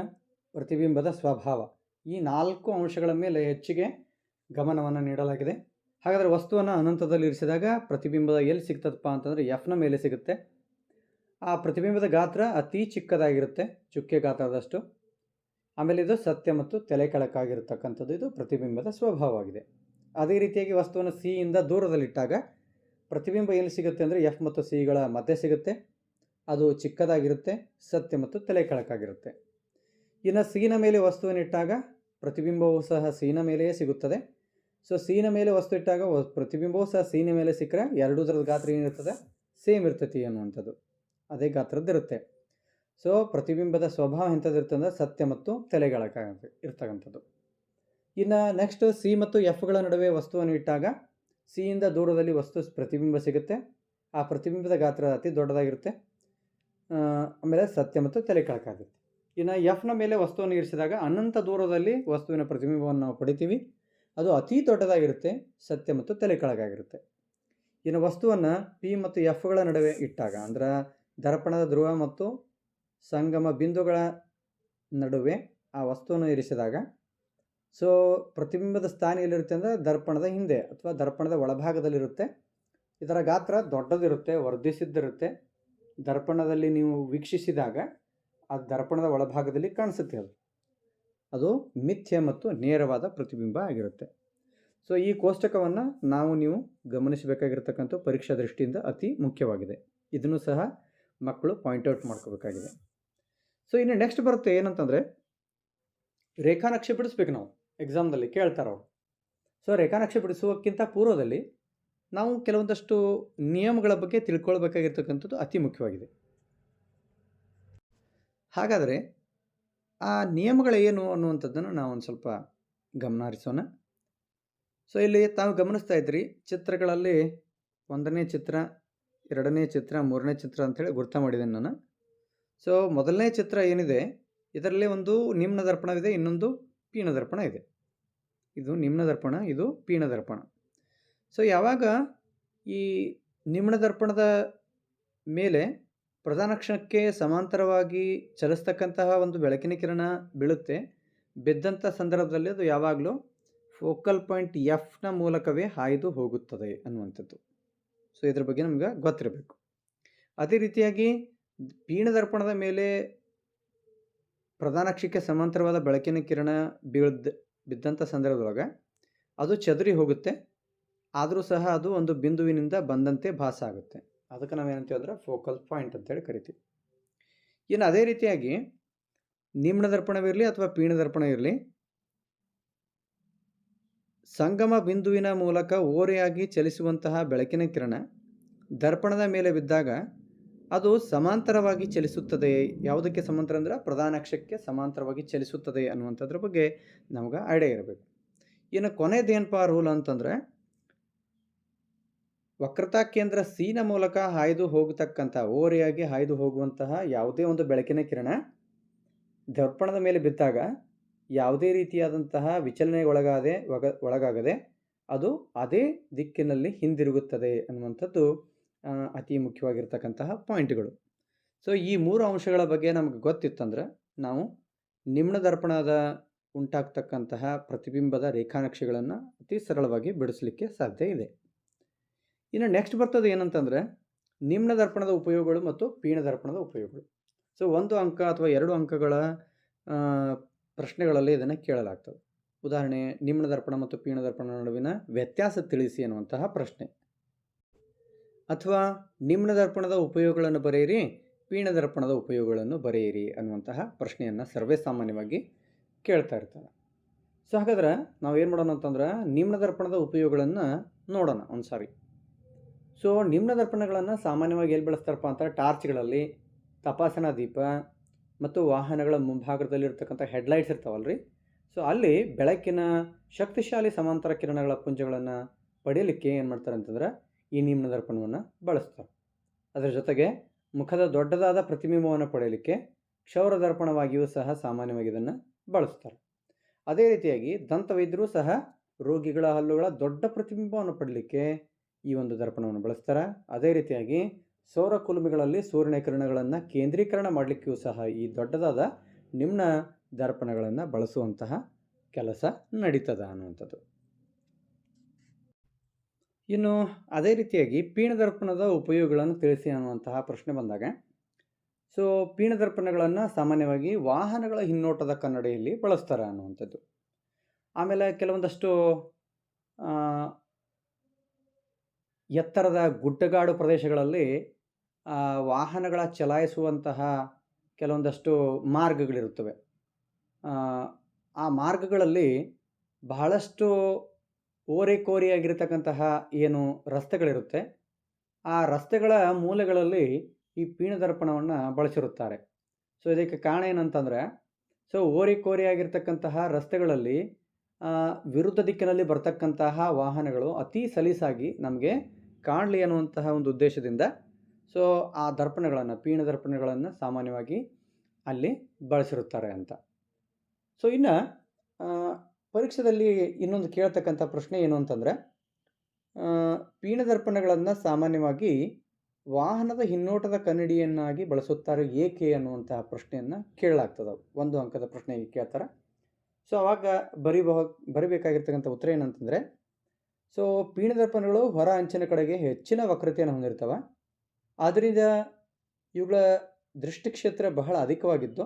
ಪ್ರತಿಬಿಂಬದ ಸ್ವಭಾವ ಈ 4 ಅಂಶಗಳ ಮೇಲೆ ಹೆಚ್ಚಿಗೆ ಗಮನವನ್ನು ನೀಡಲಾಗಿದೆ. ಹಾಗಾದರೆ ವಸ್ತುವನ್ನು ಅನಂತದಲ್ಲಿ ಇರಿಸಿದಾಗ ಪ್ರತಿಬಿಂಬದ ಎಲ್ಲಿ ಸಿಗ್ತದಪ್ಪ ಅಂತಂದರೆ Fನ ಮೇಲೆ ಸಿಗುತ್ತೆ. ಆ ಪ್ರತಿಬಿಂಬದ ಗಾತ್ರ ಅತಿ ಚಿಕ್ಕದಾಗಿರುತ್ತೆ, ಚುಕ್ಕೆ ಗಾತ್ರದಷ್ಟು. ಆಮೇಲೆ ಇದು ಸತ್ಯ ಮತ್ತು ತಲೆ ಕೆಳಕಾಗಿರ್ತಕ್ಕಂಥದ್ದು, ಇದು ಪ್ರತಿಬಿಂಬದ ಸ್ವಭಾವವಾಗಿದೆ. ಅದೇ ರೀತಿಯಾಗಿ ವಸ್ತುವನ್ನು ಸಿಯಿಂದ ದೂರದಲ್ಲಿಟ್ಟಾಗ ಪ್ರತಿಬಿಂಬ ಎಲ್ಲಿ ಸಿಗುತ್ತೆ ಅಂದರೆ F ಮತ್ತು ಸಿಗಳ ಮಧ್ಯೆ ಸಿಗುತ್ತೆ, ಅದು ಚಿಕ್ಕದಾಗಿರುತ್ತೆ, ಸತ್ಯ ಮತ್ತು ತಲೆ ಕೆಳಕಾಗಿರುತ್ತೆ. ಇನ್ನು ಸಿನ ಮೇಲೆ ವಸ್ತುವನ್ನು ಇಟ್ಟಾಗ ಪ್ರತಿಬಿಂಬವು ಸಹ ಸಿನ ಮೇಲೆಯೇ ಸಿಗುತ್ತದೆ. ಸೊ ಸಿನ ಮೇಲೆ ವಸ್ತು ಇಟ್ಟಾಗ ಪ್ರತಿಬಿಂಬವು ಸಹ ಸಿನ ಮೇಲೆ ಸಿಕ್ಕರೆ ಎರಡೂದರ ಗಾತ್ರ ಏನಿರ್ತದೆ ಸೇಮ್ ಇರ್ತೈತಿ ಅನ್ನುವಂಥದ್ದು, ಅದೇ ಗಾತ್ರದ್ದಿರುತ್ತೆ. ಸೊ ಪ್ರತಿಬಿಂಬದ ಸ್ವಭಾವ ಎಂಥದ್ದಿರುತ್ತೆ ಅಂದರೆ ಸತ್ಯ ಮತ್ತು ತಲೆಗಳ ಇರ್ತಕ್ಕಂಥದ್ದು. ಇನ್ನು ನೆಕ್ಸ್ಟ್ ಸಿ ಮತ್ತು ಎಫ್ಗಳ ನಡುವೆ ವಸ್ತುವನ್ನು ಇಟ್ಟಾಗ ಸಿಯಿಂದ ದೂರದಲ್ಲಿ ವಸ್ತು ಪ್ರತಿಬಿಂಬ ಸಿಗುತ್ತೆ. ಆ ಪ್ರತಿಬಿಂಬದ ಗಾತ್ರ ಅತಿ ದೊಡ್ಡದಾಗಿರುತ್ತೆ. ಆಮೇಲೆ ಸತ್ಯ ಮತ್ತು ತಲೆ ಕೆಳಕಾಗುತ್ತೆ. ಇನ್ನು ಎಫ್ನ ಮೇಲೆ ವಸ್ತುವನ್ನು ಇರಿಸಿದಾಗ ಅನಂತ ದೂರದಲ್ಲಿ ವಸ್ತುವಿನ ಪ್ರತಿಬಿಂಬವನ್ನು ನಾವು ಪಡಿತೀವಿ. ಅದು ಅತಿ ದೊಡ್ಡದಾಗಿರುತ್ತೆ, ಸತ್ಯ ಮತ್ತು ತಲೆ ಕೆಳಗಾಗಿರುತ್ತೆ. ಇನ್ನು ವಸ್ತುವನ್ನು ಪಿ ಮತ್ತು ಎಫ್ಗಳ ನಡುವೆ ಇಟ್ಟಾಗ ಅಂದ್ರೆ ದರ್ಪಣದ ಧ್ರುವ ಮತ್ತು ಸಂಗಮ ಬಿಂದುಗಳ ನಡುವೆ ಆ ವಸ್ತುವನ್ನು ಇರಿಸಿದಾಗ ಸೊ ಪ್ರತಿಬಿಂಬದ ಸ್ಥಾನ ಎಲ್ಲಿರುತ್ತೆ ಅಂದರೆ ದರ್ಪಣದ ಹಿಂದೆ ಅಥವಾ ದರ್ಪಣದ ಒಳಭಾಗದಲ್ಲಿರುತ್ತೆ. ಇದರ ಗಾತ್ರ ದೊಡ್ಡದಿರುತ್ತೆ, ವರ್ಧಿಸಿದ್ದಿರುತ್ತೆ. ದರ್ಪಣದಲ್ಲಿ ನೀವು ವೀಕ್ಷಿಸಿದಾಗ ಆ ದರ್ಪಣದ ಒಳಭಾಗದಲ್ಲಿ ಕಾಣಿಸುತ್ತೆ. ಅದು ಮಿಥ್ಯ ಮತ್ತು ನೇರವಾದ ಪ್ರತಿಬಿಂಬ ಆಗಿರುತ್ತೆ. ಸೊ ಈ ಕೋಷ್ಟಕವನ್ನು ನೀವು ಗಮನಿಸಬೇಕಾಗಿರ್ತಕ್ಕಂಥ ಪರೀಕ್ಷಾ ದೃಷ್ಟಿಯಿಂದ ಅತಿ ಮುಖ್ಯವಾಗಿದೆ. ಇದನ್ನು ಸಹ ಮಕ್ಕಳು ಪಾಯಿಂಟ್ಔಟ್ ಮಾಡ್ಕೋಬೇಕಾಗಿದೆ. ಸೊ ಇನ್ನು ನೆಕ್ಸ್ಟ್ ಬರುತ್ತೆ ಏನಂತಂದರೆ ರೇಖಾನಕ್ಷೆ ಬಿಡಿಸ್ಬೇಕು. ನಾವು ಎಕ್ಸಾಮ್ದಲ್ಲಿ ಕೇಳ್ತಾರವ್ರು. ಸೊ ರೇಖಾನಕ್ಷೆ ಬಿಡಿಸುವಕ್ಕಿಂತ ಪೂರ್ವದಲ್ಲಿ ನಾವು ಕೆಲವೊಂದಷ್ಟು ನಿಯಮಗಳ ಬಗ್ಗೆ ತಿಳ್ಕೊಳ್ಬೇಕಾಗಿರ್ತಕ್ಕಂಥದ್ದು ಅತಿ ಮುಖ್ಯವಾಗಿದೆ. ಹಾಗಾದರೆ ಆ ನಿಯಮಗಳೇನು ಅನ್ನುವಂಥದ್ದನ್ನು ನಾವು ಒಂದು ಸ್ವಲ್ಪ ಗಮನ ಹರಿಸೋಣ. ಸೊ ಇಲ್ಲಿ ತಾವು ಗಮನಿಸ್ತಾ ಇದ್ರಿ ಚಿತ್ರಗಳಲ್ಲಿ 1ನೇ ಚಿತ್ರ, 2ನೇ ಚಿತ್ರ, 3ನೇ ಚಿತ್ರ ಅಂಥೇಳಿ ಗುರ್ತ ಮಾಡಿದ್ದೇನೆ ನಾನು. ಸೊ ಮೊದಲನೇ ಚಿತ್ರ ಏನಿದೆ ಇದರಲ್ಲಿ ಒಂದು ನಿಮ್ನ ದರ್ಪಣವಿದೆ, ಇನ್ನೊಂದು ಪೀನ ದರ್ಪಣ ಇದೆ. ಇದು ನಿಮ್ನ ದರ್ಪಣ, ಇದು ಪೀನ ದರ್ಪಣ. ಸೊ ಯಾವಾಗ ಈ ನಿಮ್ನ ದರ್ಪಣದ ಮೇಲೆ ಪ್ರಧಾನಕ್ಷಕ್ಕೆ ಸಮಾಂತರವಾಗಿ ಚಲಿಸ್ತಕ್ಕಂತಹ ಒಂದು ಬೆಳಕಿನ ಕಿರಣ ಬೀಳುತ್ತೆ, ಬಿದ್ದಂಥ ಸಂದರ್ಭದಲ್ಲಿ ಅದು ಯಾವಾಗಲೂ ಫೋಕಲ್ ಪಾಯಿಂಟ್ ಎಫ್ನ ಮೂಲಕವೇ ಹಾಯ್ದು ಹೋಗುತ್ತದೆ ಅನ್ನುವಂಥದ್ದು. ಸೊ ಇದ್ರ ಬಗ್ಗೆ ನಮ್ಗೆ ಗೊತ್ತಿರಬೇಕು. ಅದೇ ರೀತಿಯಾಗಿ ಪೀನ ದರ್ಪಣದ ಮೇಲೆ ಪ್ರಧಾನಕ್ಷಕ್ಕೆ ಸಮಾಂತರವಾದ ಬೆಳಕಿನ ಕಿರಣ ಬಿದ್ದಂಥ ಸಂದರ್ಭದೊಳಗೆ ಅದು ಚದುರಿ ಹೋಗುತ್ತೆ, ಆದರೂ ಸಹ ಅದು ಒಂದು ಬಿಂದುವಿನಿಂದ ಬಂದಂತೆ ಭಾಸ ಆಗುತ್ತೆ. ಅದಕ್ಕೆ ನಾವೇನಂತೀವಿ ಅಂದರೆ ಫೋಕಲ್ ಪಾಯಿಂಟ್ ಅಂತೇಳಿ ಕರಿತೀವಿ. ಇನ್ನು ಅದೇ ರೀತಿಯಾಗಿ ನಿಮ್ನ ದರ್ಪಣವಿರಲಿ ಅಥವಾ ಪೀನ ದರ್ಪಣ ಇರಲಿ, ಸಂಗಮ ಬಿಂದುವಿನ ಮೂಲಕ ಓರೆಯಾಗಿ ಚಲಿಸುವಂತಹ ಬೆಳಕಿನ ಕಿರಣ ದರ್ಪಣದ ಮೇಲೆ ಬಿದ್ದಾಗ ಅದು ಸಮಾಂತರವಾಗಿ ಚಲಿಸುತ್ತದೆ. ಯಾವುದಕ್ಕೆ ಸಮಾಂತರ ಅಂದರೆ ಪ್ರಧಾನಾಕ್ಷಕ್ಕೆ ಸಮಾಂತರವಾಗಿ ಚಲಿಸುತ್ತದೆ ಅನ್ನುವಂಥದ್ರ ಬಗ್ಗೆ ನಮ್ಗೆ ಐಡಿಯಾ ಇರಬೇಕು. ಇನ್ನು ಕೊನೆಯದೇನಪ್ಪ ರೂಲ್ ಅಂತಂದರೆ ವಕ್ರತಾ ಕೇಂದ್ರ ಸಿನ ಮೂಲಕ ಹಾಯ್ದು ಹೋಗತಕ್ಕಂಥ ಓರೆಯಾಗಿ ಹಾಯ್ದು ಹೋಗುವಂತಹ ಯಾವುದೇ ಒಂದು ಬೆಳಕಿನ ಕಿರಣ ದರ್ಪಣದ ಮೇಲೆ ಬಿದ್ದಾಗ ಯಾವುದೇ ರೀತಿಯಾದಂತಹ ಒಳಗಾಗದೆ ಅದು ಅದೇ ದಿಕ್ಕಿನಲ್ಲಿ ಹಿಂದಿರುಗುತ್ತದೆ ಅನ್ನುವಂಥದ್ದು ಅತಿ ಮುಖ್ಯವಾಗಿರ್ತಕ್ಕಂತಹ ಪಾಯಿಂಟ್ಗಳು. ಸೊ ಈ 3 ಅಂಶಗಳ ಬಗ್ಗೆ ನಮಗೆ ಗೊತ್ತಿತ್ತಂದ್ರೆ ನಾವು ನಿಮ್ನ ದರ್ಪಣದ ಉಂಟಾಗ್ತಕ್ಕಂತಹ ಪ್ರತಿಬಿಂಬದ ರೇಖಾನಕ್ಷೆಗಳನ್ನು ಅತಿ ಸರಳವಾಗಿ ಬಿಡಿಸಲಿಕ್ಕೆ ಸಾಧ್ಯ ಇದೆ. ಇನ್ನು ನೆಕ್ಸ್ಟ್ ಬರ್ತದೆ ಏನಂತಂದರೆ ನಿಮ್ನ ದರ್ಪಣದ ಉಪಯೋಗಗಳು ಮತ್ತು ಪೀನ ದರ್ಪಣದ ಉಪಯೋಗಗಳು. ಸೊ 1 ಅಂಕ ಅಥವಾ 2 ಅಂಕಗಳ ಪ್ರಶ್ನೆಗಳಲ್ಲಿ ಇದನ್ನು ಕೇಳಲಾಗ್ತದೆ. ಉದಾಹರಣೆ, ನಿಮ್ನ ದರ್ಪಣ ಮತ್ತು ಪೀನ ದರ್ಪಣ ನಡುವಿನ ವ್ಯತ್ಯಾಸ ತಿಳಿಸಿ ಅನ್ನುವಂತಹ ಪ್ರಶ್ನೆ, ಅಥವಾ ನಿಮ್ನ ದರ್ಪಣದ ಉಪಯೋಗಗಳನ್ನು ಬರೆಯಿರಿ, ಪೀನ ದರ್ಪಣದ ಉಪಯೋಗಗಳನ್ನು ಬರೆಯಿರಿ ಅನ್ನುವಂತಹ ಪ್ರಶ್ನೆಯನ್ನು ಸರ್ವೇ ಸಾಮಾನ್ಯವಾಗಿ ಕೇಳ್ತಾ ಇರ್ತಾರೆ. ಸೊ ಹಾಗಾದ್ರೆ ನಾವು ಏನು ಮಾಡೋಣ ಅಂತಂದ್ರೆ ನಿಮ್ನ ದರ್ಪಣದ ಉಪಯೋಗಗಳನ್ನು ನೋಡೋಣ ಒಂದು ಸಾರಿ. ಸೊ ನಿಮ್ನ ದರ್ಪಣಗಳನ್ನು ಸಾಮಾನ್ಯವಾಗಿ ಎಲ್ಲಿ ಬಳಸ್ತಾರಪ್ಪ ಅಂತ ಟಾರ್ಚ್ಗಳಲ್ಲಿ, ತಪಾಸಣಾ ದೀಪ ಮತ್ತು ವಾಹನಗಳ ಮುಂಭಾಗದಲ್ಲಿರ್ತಕ್ಕಂಥ ಹೆಡ್ಲೈಟ್ಸ್ ಇರ್ತಾವಲ್ರಿ, ಸೊ ಅಲ್ಲಿ ಬೆಳಕಿನ ಶಕ್ತಿಶಾಲಿ ಸಮಾಂತರ ಕಿರಣಗಳ ಪುಂಜಗಳನ್ನು ಪಡೆಯಲಿಕ್ಕೆ ಏನು ಮಾಡ್ತಾರೆ ಅಂತಂದ್ರೆ ಈ ನಿಮ್ನ ದರ್ಪಣವನ್ನು ಬಳಸ್ತಾರೆ. ಅದರ ಜೊತೆಗೆ ಮುಖದ ದೊಡ್ಡದಾದ ಪ್ರತಿಬಿಂಬವನ್ನು ಪಡೆಯಲಿಕ್ಕೆ ಕ್ಷೌರ ದರ್ಪಣವಾಗಿಯೂ ಸಹ ಸಾಮಾನ್ಯವಾಗಿ ಇದನ್ನು ಬಳಸ್ತಾರೆ. ಅದೇ ರೀತಿಯಾಗಿ ದಂತವೈದ್ಯರು ಸಹ ರೋಗಿಗಳ ಹಲ್ಲುಗಳ ದೊಡ್ಡ ಪ್ರತಿಬಿಂಬವನ್ನು ಪಡೆಯಲಿಕ್ಕೆ ಈ ಒಂದು ದರ್ಪಣವನ್ನು ಬಳಸ್ತಾರೆ. ಅದೇ ರೀತಿಯಾಗಿ ಸೌರ ಕುಲುಮೆಗಳಲ್ಲಿ ಸೂರ್ಯನ ಕಿರಣಗಳನ್ನು ಕೇಂದ್ರೀಕರಣ ಮಾಡಲಿಕ್ಕೂ ಸಹ ಈ ದೊಡ್ಡದಾದ ನಿಮ್ನ ದರ್ಪಣಗಳನ್ನು ಬಳಸುವಂತಹ ಕೆಲಸ ನಡೀತದ ಅನ್ನುವಂಥದ್ದು. ಇನ್ನು ಅದೇ ರೀತಿಯಾಗಿ ಪೀನ ದರ್ಪಣದ ಉಪಯೋಗಗಳನ್ನು ತಿಳಿಸಿ ಅನ್ನುವಂತಹ ಪ್ರಶ್ನೆ ಬಂದಾಗ, ಸೊ ಪೀನ ದರ್ಪಣಗಳನ್ನು ಸಾಮಾನ್ಯವಾಗಿ ವಾಹನಗಳ ಹಿನ್ನೋಟದ ಕನ್ನಡಿಯಲ್ಲಿ ಬಳಸ್ತಾರೆ ಅನ್ನುವಂಥದ್ದು. ಆಮೇಲೆ ಕೆಲವೊಂದಷ್ಟು ಎತ್ತರದ ಗುಡ್ಡಗಾಡು ಪ್ರದೇಶಗಳಲ್ಲಿ ವಾಹನಗಳ ಚಲಾಯಿಸುವಂತಹ ಕೆಲವೊಂದಷ್ಟು ಮಾರ್ಗಗಳಿರುತ್ತವೆ. ಆ ಮಾರ್ಗಗಳಲ್ಲಿ ಬಹಳಷ್ಟು ಓರೆಕೋರೆಯಾಗಿರ್ತಕ್ಕಂತಹ ಏನು ರಸ್ತೆಗಳಿರುತ್ತೆ, ಆ ರಸ್ತೆಗಳ ಮೂಲೆಗಳಲ್ಲಿ ಈ ಪೀನದರ್ಪಣವನ್ನು ಬಳಸಿರುತ್ತಾರೆ. ಸೊ ಇದಕ್ಕೆ ಕಾರಣ ಏನಂತಂದರೆ, ಸೊ ಓರೆಕೋರೆಯಾಗಿರ್ತಕ್ಕಂತಹ ರಸ್ತೆಗಳಲ್ಲಿ ವಿರುದ್ಧ ದಿಕ್ಕಿನಲ್ಲಿ ಬರ್ತಕ್ಕಂತಹ ವಾಹನಗಳು ಅತಿ ಸಲೀಸಾಗಿ ನಮಗೆ ಕಾಣಲಿ ಅನ್ನುವಂತಹ ಒಂದು ಉದ್ದೇಶದಿಂದ ಸೊ ಆ ದರ್ಪಣಗಳನ್ನು ಪೀನದರ್ಪಣಗಳನ್ನು ಸಾಮಾನ್ಯವಾಗಿ ಅಲ್ಲಿ ಬಳಸಿರುತ್ತಾರೆ ಅಂತ. ಸೊ ಇನ್ನು ಪರೀಕ್ಷೆಯಲ್ಲಿ ಇನ್ನೊಂದು ಕೇಳ್ತಕ್ಕಂಥ ಪ್ರಶ್ನೆ ಏನು ಅಂತಂದರೆ, ಪೀನದರ್ಪಣಗಳನ್ನು ಸಾಮಾನ್ಯವಾಗಿ ವಾಹನದ ಹಿನ್ನೋಟದ ಕನ್ನಡಿಯನ್ನಾಗಿ ಬಳಸುತ್ತಾರೆ ಏಕೆ ಅನ್ನುವಂತಹ ಪ್ರಶ್ನೆಯನ್ನು ಕೇಳಲಾಗ್ತದೆ. 1 ಅಂಕದ ಪ್ರಶ್ನೆಗೆ ಕೇಳ್ತಾರೆ. ಸೊ ಆವಾಗ ಬರಿಬೇಕಾಗಿರ್ತಕ್ಕಂಥ ಉತ್ತರ ಏನಂತಂದರೆ, ಸೊ ಪೀನದರ್ಪಣಗಳು ಹೊರ ಅಂಚಿನ ಕಡೆಗೆ ಹೆಚ್ಚಿನ ವಕ್ರತೆಯನ್ನು ಹೊಂದಿರ್ತವೆ. ಆದ್ದರಿಂದ ಇವುಗಳ ದೃಷ್ಟಿ ಕ್ಷೇತ್ರ ಬಹಳ ಅಧಿಕವಾಗಿದ್ದು,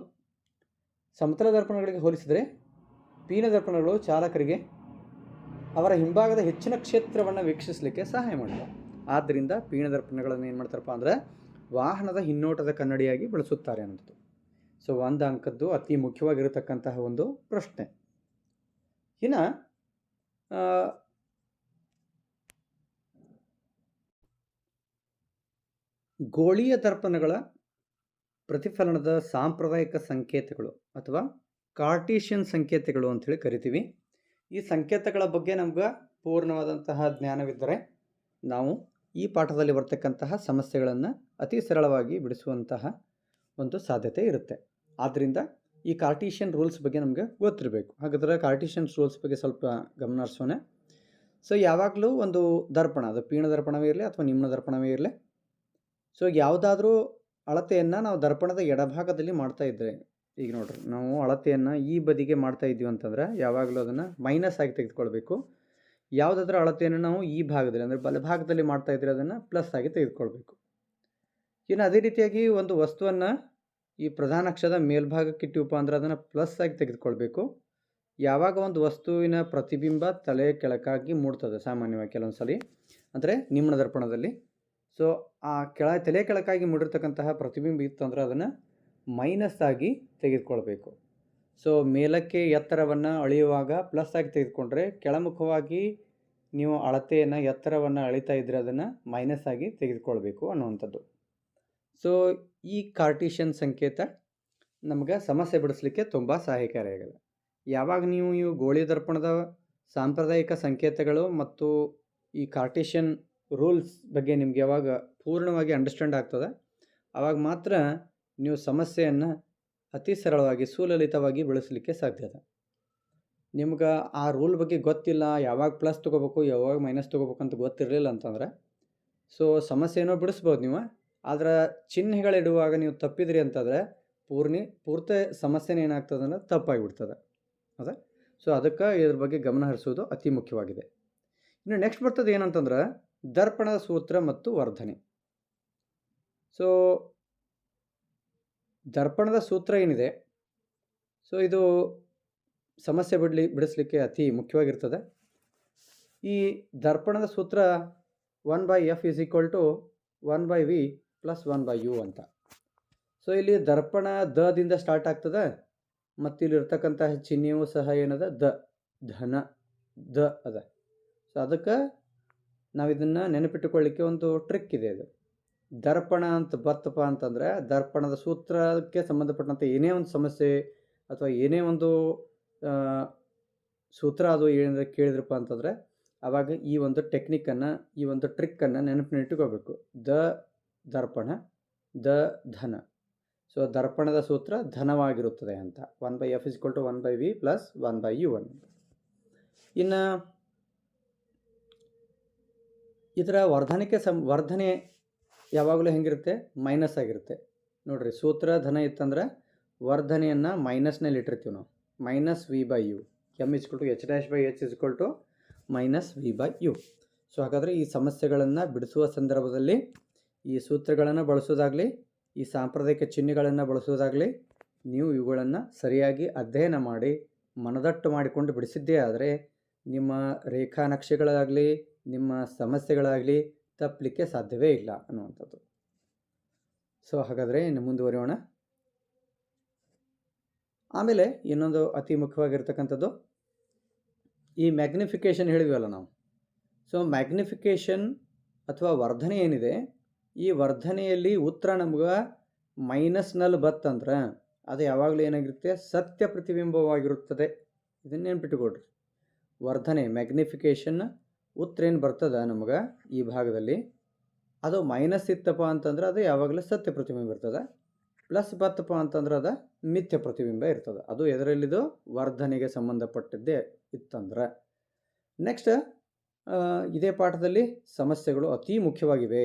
ಸಮತಲ ದರ್ಪಣಗಳಿಗೆ ಹೋಲಿಸಿದರೆ ಪೀನದರ್ಪಣಗಳು ಚಾಲಕರಿಗೆ ಅವರ ಹಿಂಭಾಗದ ಹೆಚ್ಚಿನ ಕ್ಷೇತ್ರವನ್ನು ವೀಕ್ಷಿಸಲಿಕ್ಕೆ ಸಹಾಯ ಮಾಡ್ತವೆ. ಆದ್ದರಿಂದ ಪೀನದರ್ಪಣಗಳನ್ನು ಏನು ಮಾಡ್ತಾರಪ್ಪ ಅಂದರೆ ವಾಹನದ ಹಿನ್ನೋಟದ ಕನ್ನಡಿಯಾಗಿ ಬಳಸುತ್ತಾರೆ ಅನ್ನೋದು. ಸೊ 1 ಅಂಕದ್ದು ಅತಿ ಮುಖ್ಯವಾಗಿರತಕ್ಕಂತಹ ಒಂದು ಪ್ರಶ್ನೆ. ಇನ್ನು ಗೋಳೀಯ ದರ್ಪಣಗಳ ಪ್ರತಿಫಲನದ ಸಾಂಪ್ರದಾಯಿಕ ಸಂಕೇತಗಳು ಅಥವಾ ಕಾರ್ಟೀಷಿಯನ್ ಸಂಕೇತಗಳು ಅಂಥೇಳಿ ಕರಿತೀವಿ. ಈ ಸಂಕೇತಗಳ ಬಗ್ಗೆ ನಮ್ಗೆ ಪೂರ್ಣವಾದಂತಹ ಜ್ಞಾನವಿದ್ದರೆ ನಾವು ಈ ಪಾಠದಲ್ಲಿ ಬರ್ತಕ್ಕಂತಹ ಸಮಸ್ಯೆಗಳನ್ನು ಅತಿ ಸರಳವಾಗಿ ಬಿಡಿಸುವಂತಹ ಒಂದು ಸಾಧ್ಯತೆ ಇರುತ್ತೆ. ಆದ್ದರಿಂದ ಈ ಕಾರ್ಟೀಷಿಯನ್ ರೂಲ್ಸ್ ಬಗ್ಗೆ ನಮಗೆ ಗೊತ್ತಿರಬೇಕು. ಹಾಗಾದರೆ ಕಾರ್ಟೀಷಿಯನ್ ರೂಲ್ಸ್ ಬಗ್ಗೆ ಸ್ವಲ್ಪ ಗಮನ ಹರಿಸೋಣ. ಸೊ ಯಾವಾಗಲೂ ಒಂದು ದರ್ಪಣ, ಅದು ಪೀನ ದರ್ಪಣವೇ ಇರಲಿ ಅಥವಾ ನಿಮ್ನ ದರ್ಪಣವೇ ಇರಲಿ, ಸೊ ಯಾವುದಾದ್ರೂ ಅಳತೆಯನ್ನು ನಾವು ದರ್ಪಣದ ಎಡಭಾಗದಲ್ಲಿ ಮಾಡ್ತಾ ಇದ್ದರೆ, ಈಗ ನೋಡ್ರಿ ನಾವು ಅಳತೆಯನ್ನು ಈ ಬದಿಗೆ ಮಾಡ್ತಾ ಇದ್ದೀವಿ ಅಂತಂದರೆ ಯಾವಾಗಲೂ ಅದನ್ನು ಮೈನಸ್ ಆಗಿ ತೆಗೆದುಕೊಳ್ಬೇಕು. ಯಾವುದಾದ್ರೂ ಅಳತೆಯನ್ನು ನಾವು ಈ ಭಾಗದಲ್ಲಿ ಅಂದರೆ ಬಲಭಾಗದಲ್ಲಿ ಮಾಡ್ತಾ ಇದ್ದರೆ ಅದನ್ನು ಪ್ಲಸ್ ಆಗಿ ತೆಗೆದುಕೊಳ್ಬೇಕು. ಇನ್ನು ಅದೇ ರೀತಿಯಾಗಿ ಒಂದು ವಸ್ತುವನ್ನು ಈ ಪ್ರಧಾನ ಅಕ್ಷದ ಮೇಲ್ಭಾಗಕ್ಕೆ ಇಟ್ಟಿವಪ್ಪ ಅಂದ್ರೆ ಅದನ್ನು ಪ್ಲಸ್ ಆಗಿ ತೆಗೆದುಕೊಳ್ಬೇಕು. ಯಾವಾಗ ಒಂದು ವಸ್ತುವಿನ ಪ್ರತಿಬಿಂಬ ತಲೆ ಕೆಳಕಾಗಿ ಮೂಡ್ತದೆ ಸಾಮಾನ್ಯವಾಗಿ ಕೆಲವೊಂದು ಸಲ, ಅಂದರೆ ನಿಮ್ನ ದರ್ಪಣದಲ್ಲಿ, ಸೊ ಆ ತಲೆ ಕೆಳಕಾಗಿ ಮೂಡಿರ್ತಕ್ಕಂತಹ ಪ್ರತಿಬಿಂಬ ಇತ್ತಂದ್ರೆ ಅದನ್ನು ಮೈನಸ್ ಆಗಿ ತೆಗೆದುಕೊಳ್ಬೇಕು. ಸೊ ಮೇಲಕ್ಕೆ ಎತ್ತರವನ್ನು ಅಳೆಯುವಾಗ ಪ್ಲಸ್ ಆಗಿ ತೆಗೆದುಕೊಂಡ್ರೆ, ಕೆಳಮುಖವಾಗಿ ನೀವು ಅಳತೆಯನ್ನು ಎತ್ತರವನ್ನು ಅಳಿತಾ ಇದ್ದರೆ ಅದನ್ನು ಮೈನಸ್ ಆಗಿ ತೆಗೆದುಕೊಳ್ಬೇಕು ಅನ್ನುವಂಥದ್ದು. ಸೊ ಈ ಕಾರ್ಟೀಷಿಯನ್ ಸಂಕೇತ ನಮ್ಗೆ ಸಮಸ್ಯೆ ಬಿಡಿಸ್ಲಿಕ್ಕೆ ತುಂಬ ಸಹಾಯಕಾರಿಯಾಗಿದೆ. ಯಾವಾಗ ನೀವು ಇವು ಗೋಳಿ ದರ್ಪಣದ ಸಾಂಪ್ರದಾಯಿಕ ಸಂಕೇತಗಳು ಮತ್ತು ಈ ಕಾರ್ಟೀಷಿಯನ್ ರೂಲ್ಸ್ ಬಗ್ಗೆ ನಿಮ್ಗೆ ಯಾವಾಗ ಪೂರ್ಣವಾಗಿ ಅಂಡರ್ಸ್ಟ್ಯಾಂಡ್ ಆಗ್ತದೆ, ಆವಾಗ ಮಾತ್ರ ನೀವು ಸಮಸ್ಯೆಯನ್ನು ಅತಿ ಸರಳವಾಗಿ ಸುಲಲಿತವಾಗಿ ಬಿಡಿಸಲಿಕ್ಕೆ ಸಾಧ್ಯತೆ. ನಿಮ್ಗೆ ಆ ರೂಲ್ ಬಗ್ಗೆ ಗೊತ್ತಿಲ್ಲ, ಯಾವಾಗ ಪ್ಲಸ್ ತೊಗೋಬೇಕು ಯಾವಾಗ ಮೈನಸ್ ತೊಗೋಬೇಕು ಅಂತ ಗೊತ್ತಿರಲಿಲ್ಲ ಅಂತಂದರೆ ಸೊ ಸಮಸ್ಯೆನೋ ಬಿಡಿಸ್ಬೋದು ನೀವು, ಆದರೆ ಚಿಹ್ನೆಗಳಿಡುವಾಗ ನೀವು ತಪ್ಪಿದ್ರಿ ಅಂತಂದರೆ ಪೂರ್ತಿ ಸಮಸ್ಯೆನೇ ಏನಾಗ್ತದೆ ಅಂದರೆ ತಪ್ಪಾಗಿಬಿಡ್ತದೆ. ಹೌದಾ? ಸೊ ಅದಕ್ಕೆ ಇದ್ರ ಬಗ್ಗೆ ಗಮನ ಹರಿಸೋದು ಅತಿ ಮುಖ್ಯವಾಗಿದೆ. ಇನ್ನು ನೆಕ್ಸ್ಟ್ ಬರ್ತದೆ ಏನಂತಂದ್ರೆ ದರ್ಪಣದ ಸೂತ್ರ ಮತ್ತು ವರ್ಧನೆ. ಸೊ ದರ್ಪಣದ ಸೂತ್ರ ಏನಿದೆ, ಸೊ ಇದು ಸಮಸ್ಯೆ ಬಿಡಿಸ್ಲಿಕ್ಕೆ ಅತಿ ಮುಖ್ಯವಾಗಿರ್ತದೆ. ಈ ದರ್ಪಣದ ಸೂತ್ರ 1/f = 1/v + 1/u ಅಂತ. ಸೊ ಇಲ್ಲಿ ದರ್ಪಣ ದಿಂದ ಸ್ಟಾರ್ಟ್ ಆಗ್ತದೆ ಮತ್ತು ಇಲ್ಲಿರ್ತಕ್ಕಂತಹ ಚಿಹ್ನೆಯೂ ಸಹ ಏನದ ಧನ ಅದ. ಸೊ ಅದಕ್ಕೆ ನಾವು ಇದನ್ನು ನೆನಪಿಟ್ಟುಕೊಳ್ಳಿಕ್ಕೆ ಒಂದು ಟ್ರಿಕ್ ಇದೆ. ಇದು ದರ್ಪಣ ಅಂತ ಬತ್ತಪ್ಪ ಅಂತಂದರೆ ದರ್ಪಣದ ಸೂತ್ರಕ್ಕೆ ಸಂಬಂಧಪಟ್ಟಂತೆ ಏನೇ ಒಂದು ಸಮಸ್ಯೆ ಅಥವಾ ಏನೇ ಒಂದು ಸೂತ್ರ ಅದು ಏನಾದ್ರೆ ಕೇಳಿದ್ರಪ್ಪ ಅಂತಂದರೆ ಆವಾಗ ಈ ಒಂದು ಟೆಕ್ನಿಕ್ಕನ್ನು, ಈ ಒಂದು ಟ್ರಿಕ್ಕನ್ನು ನೆನಪಿನಿಟ್ಟುಕೋಬೇಕು. ದರ್ಪಣ ಧನ. ಸೊ ದರ್ಪಣದ ಸೂತ್ರ ಧನವಾಗಿರುತ್ತದೆ ಅಂತ. 1/f = 1/v + 1/u ಅಂತ. ಇನ್ನು ಇದರ ವರ್ಧನೆ ಯಾವಾಗಲೂ ಹೆಂಗಿರುತ್ತೆ? ಮೈನಸ್ ಆಗಿರುತ್ತೆ. ನೋಡಿರಿ, ಸೂತ್ರ ಧನ ಇತ್ತಂದ್ರೆ ವರ್ಧನೆಯನ್ನು ಮೈನಸ್ನಲ್ಲಿ ಇಟ್ಟಿರ್ತೀವಿ ನಾವು, -v/u. m = h'/h = -v/u. So ಹಾಗಾದರೆ ಈ ಸಮಸ್ಯೆಗಳನ್ನು ಬಿಡಿಸುವ ಸಂದರ್ಭದಲ್ಲಿ ಈ ಸೂತ್ರಗಳನ್ನು ಬಳಸೋದಾಗಲಿ, ಈ ಸಾಂಪ್ರದಾಯಿಕ ಚಿಹ್ನೆಗಳನ್ನು ಬಳಸೋದಾಗಲಿ, ನೀವು ಇವುಗಳನ್ನು ಸರಿಯಾಗಿ ಅಧ್ಯಯನ ಮಾಡಿ ಮನದಟ್ಟು ಮಾಡಿಕೊಂಡು ಬಿಡಿಸಿದ್ದೇ ಆದರೆ ನಿಮ್ಮ ರೇಖಾ ನಕ್ಷೆಗಳಾಗಲಿ ನಿಮ್ಮ ಸಮಸ್ಯೆಗಳಾಗಲಿ ತಪ್ಪಲಿಕ್ಕೆ ಸಾಧ್ಯವೇ ಇಲ್ಲ ಅನ್ನುವಂಥದ್ದು. ಸೊ ಹಾಗಾದರೆ ಇನ್ನು ಮುಂದುವರಿಯೋಣ. ಆಮೇಲೆ ಇನ್ನೊಂದು ಅತಿ ಮುಖ್ಯವಾಗಿರ್ತಕ್ಕಂಥದ್ದು ಈ ಮ್ಯಾಗ್ನಿಫಿಕೇಷನ್ ಹೇಳಿದ್ವಲ್ಲ ನಾವು. ಸೊ ಮ್ಯಾಗ್ನಿಫಿಕೇಷನ್ ಅಥವಾ ವರ್ಧನೆ ಏನಿದೆ, ಈ ವರ್ಧನೆಯಲ್ಲಿ ಉತ್ತರ ನಮ್ಗೆ ಮೈನಸ್ನಲ್ಲಿ ಬತ್ತಂದ್ರೆ ಅದು ಯಾವಾಗಲೂ ಏನಾಗಿರುತ್ತೆ, ಸತ್ಯ ಪ್ರತಿಬಿಂಬವಾಗಿರುತ್ತದೆ. ಇದನ್ನು ನೆನ್ಪಿಟ್ಟುಕೊಡ್ರಿ. ವರ್ಧನೆ ಮ್ಯಾಗ್ನಿಫಿಕೇಷನ್ ಉತ್ತರ ಏನು ಬರ್ತದೆ ನಮ್ಗೆ ಈ ಭಾಗದಲ್ಲಿ, ಅದು ಮೈನಸ್ ಇತ್ತಪ್ಪ ಅಂತಂದ್ರೆ ಅದು ಯಾವಾಗಲೂ ಸತ್ಯ ಪ್ರತಿಬಿಂಬ ಇರ್ತದೆ. ಪ್ಲಸ್ ಬತ್ತಪ್ಪ ಅಂತಂದ್ರೆ ಅದು ಮಿಥ್ಯ ಪ್ರತಿಬಿಂಬ ಇರ್ತದೆ. ಅದು ಎದರಲ್ಲಿದು ವರ್ಧನೆಗೆ ಸಂಬಂಧಪಟ್ಟಿದ್ದೇ ಇತ್ತಂದ್ರೆ. ನೆಕ್ಸ್ಟ್ ಇದೇ ಪಾಠದಲ್ಲಿ ಸಮಸ್ಯೆಗಳು ಅತಿ ಮುಖ್ಯವಾಗಿವೆ.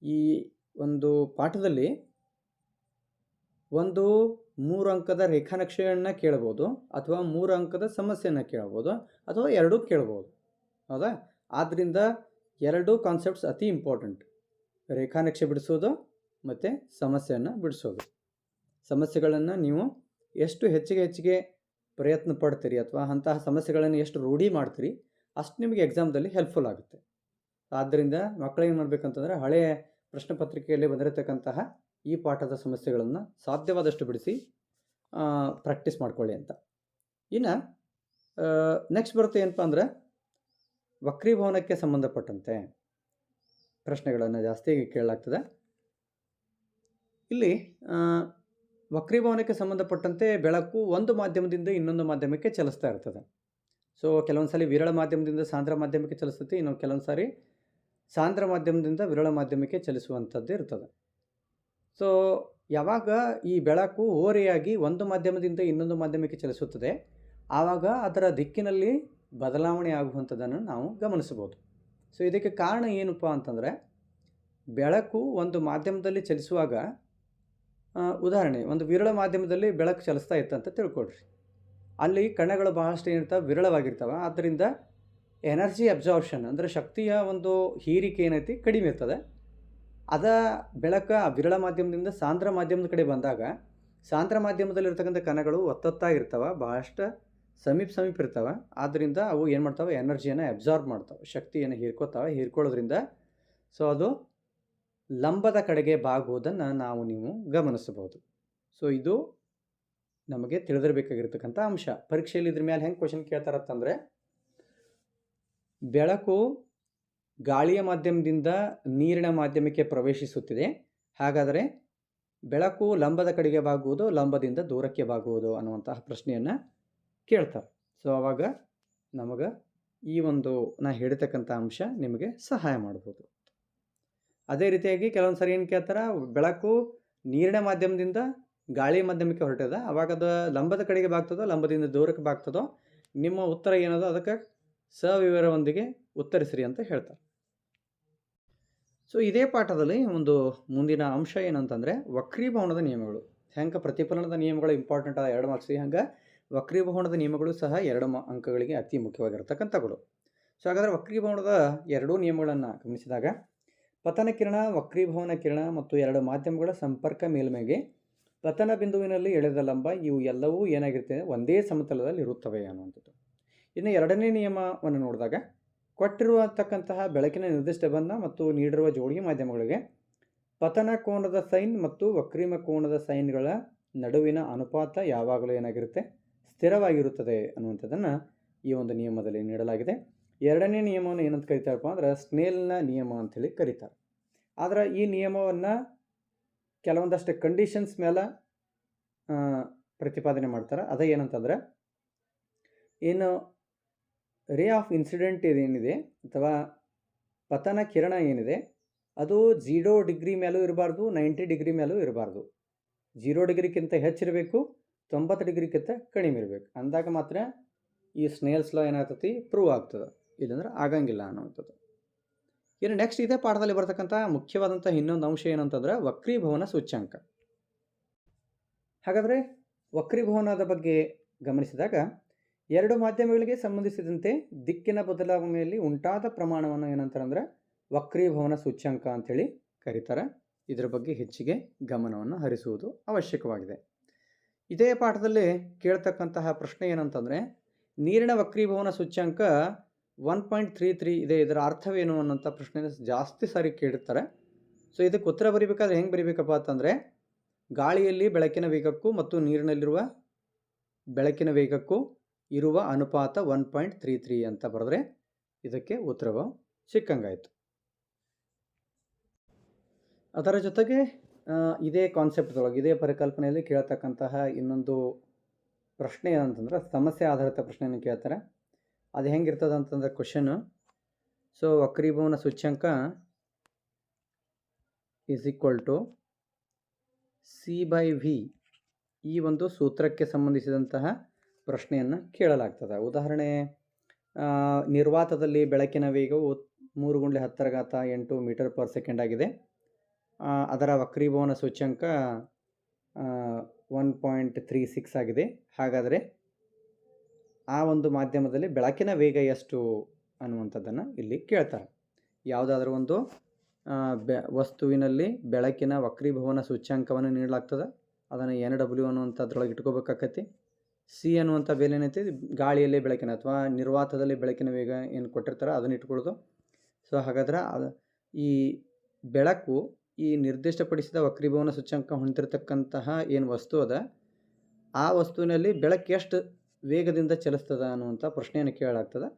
ಈ ಒಂದು ಪಾಠದಲ್ಲಿ ಒಂದು 3 ಅಂಕದ ರೇಖಾನಕ್ಷೆಯನ್ನು ಕೇಳ್ಬೋದು, ಅಥವಾ 3 ಅಂಕದ ಸಮಸ್ಯೆಯನ್ನು ಕೇಳ್ಬೋದು, ಅಥವಾ ಎರಡೂ ಕೇಳ್ಬೋದು. ಹೌದಾ? ಆದ್ದರಿಂದ 2 ಕಾನ್ಸೆಪ್ಟ್ಸ್ ಅತಿ ಇಂಪಾರ್ಟೆಂಟ್. ರೇಖಾನಕ್ಷೆ ಬಿಡಿಸೋದು ಮತ್ತು ಸಮಸ್ಯೆಯನ್ನು ಬಿಡಿಸೋದು. ಸಮಸ್ಯೆಗಳನ್ನು ನೀವು ಎಷ್ಟು ಹೆಚ್ಚಿಗೆ ಪ್ರಯತ್ನ ಪಡ್ತೀರಿ ಅಥವಾ ಅಂತಹ ಸಮಸ್ಯೆಗಳನ್ನು ಎಷ್ಟು ರೂಢಿ ಮಾಡ್ತೀರಿ ಅಷ್ಟು ನಿಮಗೆ ಎಕ್ಸಾಮ್ದಲ್ಲಿ ಹೆಲ್ಪ್ಫುಲ್ ಆಗುತ್ತೆ. ಆದ್ದರಿಂದ ಮಕ್ಕಳು ಏನು ಮಾಡಬೇಕಂತಂದರೆ ಹಳೆಯ ಪ್ರಶ್ನೆ ಪತ್ರಿಕೆಯಲ್ಲಿ ಬಂದಿರತಕ್ಕಂತಹ ಈ ಪಾಠದ ಸಮಸ್ಯೆಗಳನ್ನು ಸಾಧ್ಯವಾದಷ್ಟು ಬಿಡಿಸಿ ಪ್ರಾಕ್ಟೀಸ್ ಮಾಡ್ಕೊಳ್ಳಿ ಅಂತ. ಇನ್ನು ನೆಕ್ಸ್ಟ್ ಬರುತ್ತೆ ಏನಪ್ಪ ಅಂದರೆ ವಕ್ರೀಭವನಕ್ಕೆ ಸಂಬಂಧಪಟ್ಟಂತೆ ಪ್ರಶ್ನೆಗಳನ್ನು ಜಾಸ್ತಿ ಕೇಳಲಾಗ್ತದೆ. ಇಲ್ಲಿ ವಕ್ರೀಭವನಕ್ಕೆ ಸಂಬಂಧಪಟ್ಟಂತೆ ಬೆಳಕು ಒಂದು ಮಾಧ್ಯಮದಿಂದ ಇನ್ನೊಂದು ಮಾಧ್ಯಮಕ್ಕೆ ಚಲಿಸ್ತಾ ಇರ್ತದೆ. ಸೊ ಕೆಲವೊಂದು ಸಾರಿ ವಿರಳ ಮಾಧ್ಯಮದಿಂದ ಸಾಂದ್ರ ಮಾಧ್ಯಮಕ್ಕೆ ಚಲಿಸ್ತೈತಿ, ಇನ್ನು ಕೆಲವೊಂದು ಸಾರಿ ಸಾಂದ್ರ ಮಾಧ್ಯಮದಿಂದ ವಿರಳ ಮಾಧ್ಯಮಕ್ಕೆ ಚಲಿಸುವಂಥದ್ದು ಇರ್ತದೆ. ಸೊ ಯಾವಾಗ ಈ ಬೆಳಕು ಓರೆಯಾಗಿ ಒಂದು ಮಾಧ್ಯಮದಿಂದ ಇನ್ನೊಂದು ಮಾಧ್ಯಮಕ್ಕೆ ಚಲಿಸುತ್ತದೆ, ಆವಾಗ ಅದರ ದಿಕ್ಕಿನಲ್ಲಿ ಬದಲಾವಣೆ ಆಗುವಂಥದ್ದನ್ನು ನಾವು ಗಮನಿಸಬಹುದು. ಸೊ ಇದಕ್ಕೆ ಕಾರಣ ಏನಪ್ಪ ಅಂತಂದರೆ, ಬೆಳಕು ಒಂದು ಮಾಧ್ಯಮದಲ್ಲಿ ಚಲಿಸುವಾಗ, ಉದಾಹರಣೆ ಒಂದು ವಿರಳ ಮಾಧ್ಯಮದಲ್ಲಿ ಬೆಳಕು ಚಲಿಸ್ತಾ ಇತ್ತಂತ ತಿಳ್ಕೊಳ್ರಿ. ಅಲ್ಲಿ ಕಣಗಳು ಬಹಳಷ್ಟು ಏನಿರ್ತಾವೆ, ವಿರಳವಾಗಿರ್ತವೆ. ಆದ್ದರಿಂದ ಎನರ್ಜಿ ಅಬ್ಸಾರ್ಪ್ಷನ್ ಅಂದರೆ ಶಕ್ತಿಯ ಒಂದು ಹೀರಿಕೆ ಏನೈತಿ ಕಡಿಮೆ ಇರ್ತದೆ. ಅದ ಬೆಳಕು ಆ ವಿರಳ ಮಾಧ್ಯಮದಿಂದ ಸಾಂದ್ರ ಮಾಧ್ಯಮದ ಕಡೆ ಬಂದಾಗ ಸಾಂದ್ರ ಮಾಧ್ಯಮದಲ್ಲಿರ್ತಕ್ಕಂಥ ಕಣಗಳು ಒತ್ತೊತ್ತಾಗಿರ್ತವೆ, ಭಾಳಷ್ಟು ಸಮೀಪ ಇರ್ತವೆ. ಆದ್ದರಿಂದ ಅವು ಏನು ಮಾಡ್ತವೆ, ಎನರ್ಜಿಯನ್ನು ಅಬ್ಸಾರ್ಬ್ ಮಾಡ್ತವೆ, ಶಕ್ತಿಯನ್ನು ಹೀರ್ಕೊಳ್ಳೋದ್ರಿಂದ ಸೊ ಅದು ಲಂಬದ ಕಡೆಗೆ ಬಾಗುವುದನ್ನು ನೀವು ಗಮನಿಸಬಹುದು. ಸೊ ಇದು ನಮಗೆ ತಿಳಿದಿರಬೇಕಾಗಿರ್ತಕ್ಕಂಥ ಅಂಶ. ಪರೀಕ್ಷೆಯಲ್ಲಿ ಇದ್ರ ಮೇಲೆ ಹೆಂಗೆ ಕ್ವಶನ್ ಕೇಳ್ತಾರಂತಂದರೆ, ಬೆಳಕು ಗಾಳಿಯ ಮಾಧ್ಯಮದಿಂದ ನೀರಿನ ಮಾಧ್ಯಮಕ್ಕೆ ಪ್ರವೇಶಿಸುತ್ತಿದೆ, ಹಾಗಾದರೆ ಬೆಳಕು ಲಂಬದ ಕಡೆಗೆ ಬಾಗುವುದು, ಲಂಬದಿಂದ ದೂರಕ್ಕೆ ಬಾಗುವುದು ಅನ್ನುವಂತಹ ಪ್ರಶ್ನೆಯನ್ನು ಕೇಳ್ತಾರೆ. ಸೊ ಆವಾಗ ನಮಗೆ ಈ ಒಂದು ಹೇಳಿರ್ತಕ್ಕಂಥ ಅಂಶ ನಿಮಗೆ ಸಹಾಯ ಮಾಡ್ಬೋದು. ಅದೇ ರೀತಿಯಾಗಿ ಕೆಲವೊಂದು ಸರಿ ಏನು ಕೇಳ್ತಾರೆ, ಬೆಳಕು ನೀರಿನ ಮಾಧ್ಯಮದಿಂದ ಗಾಳಿ ಮಾಧ್ಯಮಕ್ಕೆ ಹೊರಟದ, ಅವಾಗ ಅದು ಲಂಬದ ಕಡೆಗೆ ಬಾಗ್ತದೋ ಲಂಬದಿಂದ ದೂರಕ್ಕೆ ಬಾಗ್ತದೋ, ನಿಮ್ಮ ಉತ್ತರ ಏನದೋ ಅದಕ್ಕೆ ಸವಿವರದೊಂದಿಗೆ ಉತ್ತರಿಸ್ರಿ ಅಂತ ಹೇಳ್ತಾರೆ. ಸೊ ಇದೇ ಪಾಠದಲ್ಲಿ ಒಂದು ಮುಂದಿನ ಅಂಶ ಏನಂತಂದರೆ ವಕ್ರೀಭವನದ ನಿಯಮಗಳು. ಹೆಂಗೆ ಪ್ರತಿಫಲನದ ನಿಯಮಗಳು ಇಂಪಾರ್ಟೆಂಟ್ ಆದ 2 ಮಾರ್ಕ್ಸ್, ಹಂಗೆ ವಕ್ರೀಭವನದ ನಿಯಮಗಳು ಸಹ 2 ಅಂಕಗಳಿಗೆ ಅತಿ ಮುಖ್ಯವಾಗಿರ್ತಕ್ಕಂಥಗಳು. ಸೊ ಹಾಗಾದರೆ ವಕ್ರೀಭವನದ 2 ನಿಯಮಗಳನ್ನು ಗಮನಿಸಿದಾಗ, ಪತನ ಕಿರಣ, ವಕ್ರೀಭವನ ಕಿರಣ ಮತ್ತು 2 ಮಾಧ್ಯಮಗಳ ಸಂಪರ್ಕ ಮೇಲ್ಮೈಗೆ ಪತನ ಬಿಂದುವಿನಲ್ಲಿ ಎಳೆದ ಲಂಬ, ಇವು ಎಲ್ಲವೂ ಏನಾಗಿರ್ತದೆ, ಒಂದೇ ಸಮತಲದಲ್ಲಿ ಇರುತ್ತವೆ ಅನ್ನುವಂಥದ್ದು. ಇನ್ನು 2ನೇ ನಿಯಮವನ್ನು ನೋಡಿದಾಗ, ಕೊಟ್ಟಿರುವತಕ್ಕಂತಹ ಬೆಳಕಿನ ನಿರ್ದಿಷ್ಟ ಬಣ್ಣ ಮತ್ತು ನೀಡಿರುವ ಜೋಡಿ ಮಾಧ್ಯಮಗಳಿಗೆ ಪತನ ಕೋನದ ಸೈನ್ ಮತ್ತು ವಕ್ರೀಮ ಕೋನದ ಸೈನ್ಗಳ ನಡುವಿನ ಅನುಪಾತ ಯಾವಾಗಲೂ ಏನಾಗಿರುತ್ತೆ, ಸ್ಥಿರವಾಗಿರುತ್ತದೆ ಅನ್ನುವಂಥದ್ದನ್ನು ಈ ಒಂದು ನಿಯಮದಲ್ಲಿ ನೀಡಲಾಗಿದೆ. 2ನೇ ನಿಯಮವನ್ನು ಏನಂತ ಕರೀತಾರಪ್ಪ ಅಂದ್ರೆ ಸ್ನೇಲ್ನ ನಿಯಮ ಅಂಥೇಳಿ ಕರೀತಾರೆ. ಆದರೆ ಈ ನಿಯಮವನ್ನು ಕೆಲವೊಂದಷ್ಟು ಕಂಡೀಷನ್ಸ್ ಮೇಲೆ ಪ್ರತಿಪಾದನೆ ಮಾಡ್ತಾರೆ. ಅದೇ ಏನಂತಂದರೆ, ಏನು ರೇ ಆಫ್ ಇನ್ಸಿಡೆಂಟ್ ಏನಿದೆ ಅಥವಾ ಪತನ ಕಿರಣ ಏನಿದೆ, ಅದು 0 ಡಿಗ್ರಿ ಮೇಲೂ ಇರಬಾರ್ದು, 90 ಡಿಗ್ರಿ ಮೇಲೂ ಇರಬಾರ್ದು. 0 ಡಿಗ್ರಿಗಿಂತ ಹೆಚ್ಚಿರಬೇಕು, 90 ಡಿಗ್ರಿಗಿಂತ ಕಡಿಮೆ ಇರಬೇಕು. ಅಂದಾಗ ಮಾತ್ರ ಈ ಸ್ನೇಲ್ಸ್ ಲಾ ಏನಾಗ್ತತಿ, ಪ್ರೂವ್ ಆಗ್ತದೆ, ಇಲ್ಲಾಂದ್ರೆ ಆಗಂಗಿಲ್ಲ ಅನ್ನುವಂಥದ್ದು. ಇನ್ನು ನೆಕ್ಸ್ಟ್ ಇದೇ ಪಾಠದಲ್ಲಿ ಬರ್ತಕ್ಕಂಥ ಮುಖ್ಯವಾದಂಥ ಇನ್ನೊಂದು ಅಂಶ ಏನಂತಂದ್ರೆ ವಕ್ರೀಭವನ ಸೂಚ್ಯಂಕ. ಹಾಗಾದರೆ ವಕ್ರೀಭವನದ ಬಗ್ಗೆ ಗಮನಿಸಿದಾಗ, 2 ಮಾಧ್ಯಮಗಳಿಗೆ ಸಂಬಂಧಿಸಿದಂತೆ ದಿಕ್ಕಿನ ಬದಲಾವಣೆಯಲ್ಲಿ ಉಂಟಾದ ಪ್ರಮಾಣವನ್ನು ಏನಂತಾರೆ ಅಂದರೆ ವಕ್ರೀಭವನ ಸೂಚ್ಯಂಕ ಅಂಥೇಳಿ ಕರೀತಾರೆ. ಇದರ ಬಗ್ಗೆ ಹೆಚ್ಚಿಗೆ ಗಮನವನ್ನು ಹರಿಸುವುದು ಅವಶ್ಯಕವಾಗಿದೆ. ಇದೇ ಪಾಠದಲ್ಲಿ ಕೇಳ್ತಕ್ಕಂತಹ ಪ್ರಶ್ನೆ ಏನಂತಂದರೆ, ನೀರಿನ ವಕ್ರೀಭವನ ಸೂಚ್ಯಂಕ 1.33 ಇದೆ, ಇದರ ಅರ್ಥವೇನು ಅನ್ನೋಂಥ ಪ್ರಶ್ನೆ ಜಾಸ್ತಿ ಸಾರಿ ಕೇಳಿರ್ತಾರೆ. ಸೊ ಇದಕ್ಕೆ ಉತ್ತರ ಬರೀಬೇಕಾದ್ರೆ ಹೆಂಗೆ ಬರೀಬೇಕಪ್ಪ ಅಂತಂದರೆ, ಗಾಳಿಯಲ್ಲಿ ಬೆಳಕಿನ ವೇಗಕ್ಕೂ ಮತ್ತು ನೀರಿನಲ್ಲಿರುವ ಬೆಳಕಿನ ವೇಗಕ್ಕೂ ಇರುವ ಅನುಪಾತ 1.33 ಅಂತ ಬರೆದ್ರೆ ಇದಕ್ಕೆ ಉತ್ತರವು ಸಿಕ್ಕಂಗಾಯಿತು. ಅದರ ಜೊತೆಗೆ ಇದೇ ಕಾನ್ಸೆಪ್ಟ್ದೊಳಗೆ ಇದೇ ಪರಿಕಲ್ಪನೆಯಲ್ಲಿ ಕೇಳ್ತಕ್ಕಂತಹ ಇನ್ನೊಂದು ಪ್ರಶ್ನೆ ಏನಂತಂದ್ರೆ ಸಮಸ್ಯೆ ಆಧಾರಿತ ಪ್ರಶ್ನೆಯನ್ನು ಕೇಳ್ತಾರೆ. ಅದು ಹೆಂಗಿರ್ತದೆ ಅಂತಂದ್ರೆ ಕ್ವಶನ್ನು, ಸೊ ವಕ್ರೀಭವನ ಸೂಚ್ಯಂಕ ಈಸ್ ಈಕ್ವಲ್ ಟು C/V ಈ ಒಂದು ಸೂತ್ರಕ್ಕೆ ಸಂಬಂಧಿಸಿದಂತಹ ಪ್ರಶ್ನೆಯನ್ನು ಕೇಳಲಾಗ್ತದೆ. ಉದಾಹರಣೆ, ನಿರ್ವಾತದಲ್ಲಿ ಬೆಳಕಿನ ವೇಗವು 3 × 10⁸ ಮೀಟರ್/ಸೆಕೆಂಡ್ ಆಗಿದೆ. ಅದರ ವಕ್ರೀಭವನ ಸೂಚ್ಯಂಕ 1.36 ಆಗಿದೆ. ಹಾಗಾದರೆ ಆ ಒಂದು ಮಾಧ್ಯಮದಲ್ಲಿ ಬೆಳಕಿನ ವೇಗ ಎಷ್ಟು ಅನ್ನುವಂಥದ್ದನ್ನು ಇಲ್ಲಿ ಕೇಳ್ತಾರೆ. ಯಾವುದಾದ್ರೂ ಒಂದು ವಸ್ತುವಿನಲ್ಲಿ ಬೆಳಕಿನ ವಕ್ರೀಭವನ ಸೂಚ್ಯಂಕವನ್ನು ನೀಡಲಾಗ್ತದೆ. ಅದನ್ನು NW ಅನ್ನುವಂಥದ್ರೊಳಗೆ ಇಟ್ಕೋಬೇಕಾಕತಿ. C ಅನ್ನುವಂಥ ಬೆಲೆ ಏನೈತಿ, ಗಾಳಿಯಲ್ಲಿ ಬೆಳಕಿನ ಅಥವಾ ನಿರ್ವಾತದಲ್ಲಿ ಬೆಳಕಿನ ವೇಗ ಏನು ಕೊಟ್ಟಿರ್ತಾರೆ ಅದನ್ನು ಇಟ್ಕೊಳ್ಳೋದು. ಸೊ ಹಾಗಾದ್ರೆ ಈ ಬೆಳಕು ಈ ನಿರ್ದಿಷ್ಟಪಡಿಸಿದ ವಕ್ರೀಭವನ ಸೂಚ್ಯಂಕ ಹೊಂದಿರತಕ್ಕಂತಹ ಏನು ವಸ್ತು ಅದ, ಆ ವಸ್ತುವಿನಲ್ಲಿ ಬೆಳಕು ಎಷ್ಟು ವೇಗದಿಂದ ಚಲಿಸ್ತದ ಅನ್ನುವಂಥ ಪ್ರಶ್ನೆಯನ್ನು ಕೇಳಲಾಗ್ತದೆ.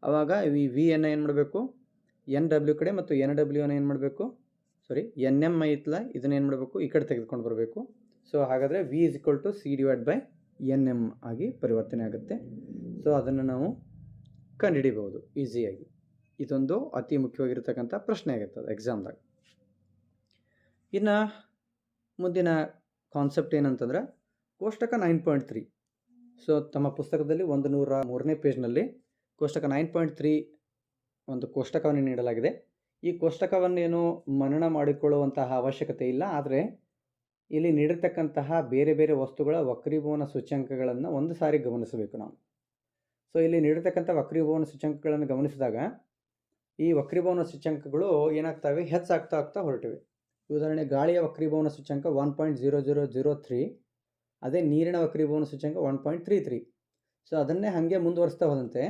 ಆವಾಗ ಈ ವಿಯನ್ನು ಏನು ಮಾಡಬೇಕು, NW ಕಡೆ ಮತ್ತು NW ಅನ್ನು ಏನು ಮಾಡಬೇಕು, NM ಐತಲ್ಲ ಇದನ್ನು ಏನು ಮಾಡಬೇಕು, ಈ ಕಡೆ ತೆಗೆದುಕೊಂಡು ಬರಬೇಕು. ಸೊ ಹಾಗಾದರೆ V = C/NM ಆಗಿ ಪರಿವರ್ತನೆ ಆಗುತ್ತೆ. ಸೊ ಅದನ್ನು ನಾವು ಕಂಡುಹಿಡಿಬಹುದು ಈಸಿಯಾಗಿ. ಇದೊಂದು ಅತಿ ಮುಖ್ಯವಾಗಿರ್ತಕ್ಕಂಥ ಪ್ರಶ್ನೆ ಆಗಿರ್ತದೆ ಎಕ್ಸಾಮ್ದಾಗ. ಇನ್ನು ಮುಂದಿನ ಕಾನ್ಸೆಪ್ಟ್ ಏನಂತಂದ್ರೆ ಕೋಷ್ಟಕ 9.3. ಸೊ ತಮ್ಮ ಪುಸ್ತಕದಲ್ಲಿ 103ನೇ ಪೇಜ್ನಲ್ಲಿ ಕೋಷ್ಟಕ 9.3 ಒಂದು ಕೋಷ್ಟಕವನ್ನು ನೀಡಲಾಗಿದೆ. ಈ ಕೋಷ್ಟಕವನ್ನೇನು ಮನನ ಮಾಡಿಕೊಳ್ಳುವಂತಹ ಅವಶ್ಯಕತೆ ಇಲ್ಲ, ಆದರೆ ಇಲ್ಲಿ ನೀಡಿರ್ತಕ್ಕಂತಹ ಬೇರೆ ಬೇರೆ ವಸ್ತುಗಳ ವಕ್ರೀಭವನ ಸೂಚ್ಯಂಕಗಳನ್ನು ಒಂದು ಸಾರಿ ಗಮನಿಸಬೇಕು ನಾವು. ಸೊ ಇಲ್ಲಿ ನೀಡಿರ್ತಕ್ಕಂಥ ವಕ್ರೀಭವನ ಸೂಚ್ಯಂಕಗಳನ್ನು ಗಮನಿಸಿದಾಗ ಈ ವಕ್ರೀಭವನ ಸೂಚ್ಯಂಕಗಳು ಏನಾಗ್ತವೆ, ಹೆಚ್ಚಾಗ್ತಾ ಹೊರಟಿವೆ. ಉದಾಹರಣೆ, ಗಾಳಿಯ ವಕ್ರೀಭವನ ಸೂಚ್ಯಂಕ 1.0003, ಅದೇ ನೀರಿನ ವಕ್ರೀಭವನ ಸೂಚ್ಯಂಕ 1.33. ಸೊ ಅದನ್ನೇ ಹಾಗೆ ಮುಂದುವರಿಸ್ತಾ ಹೋದಂತೆ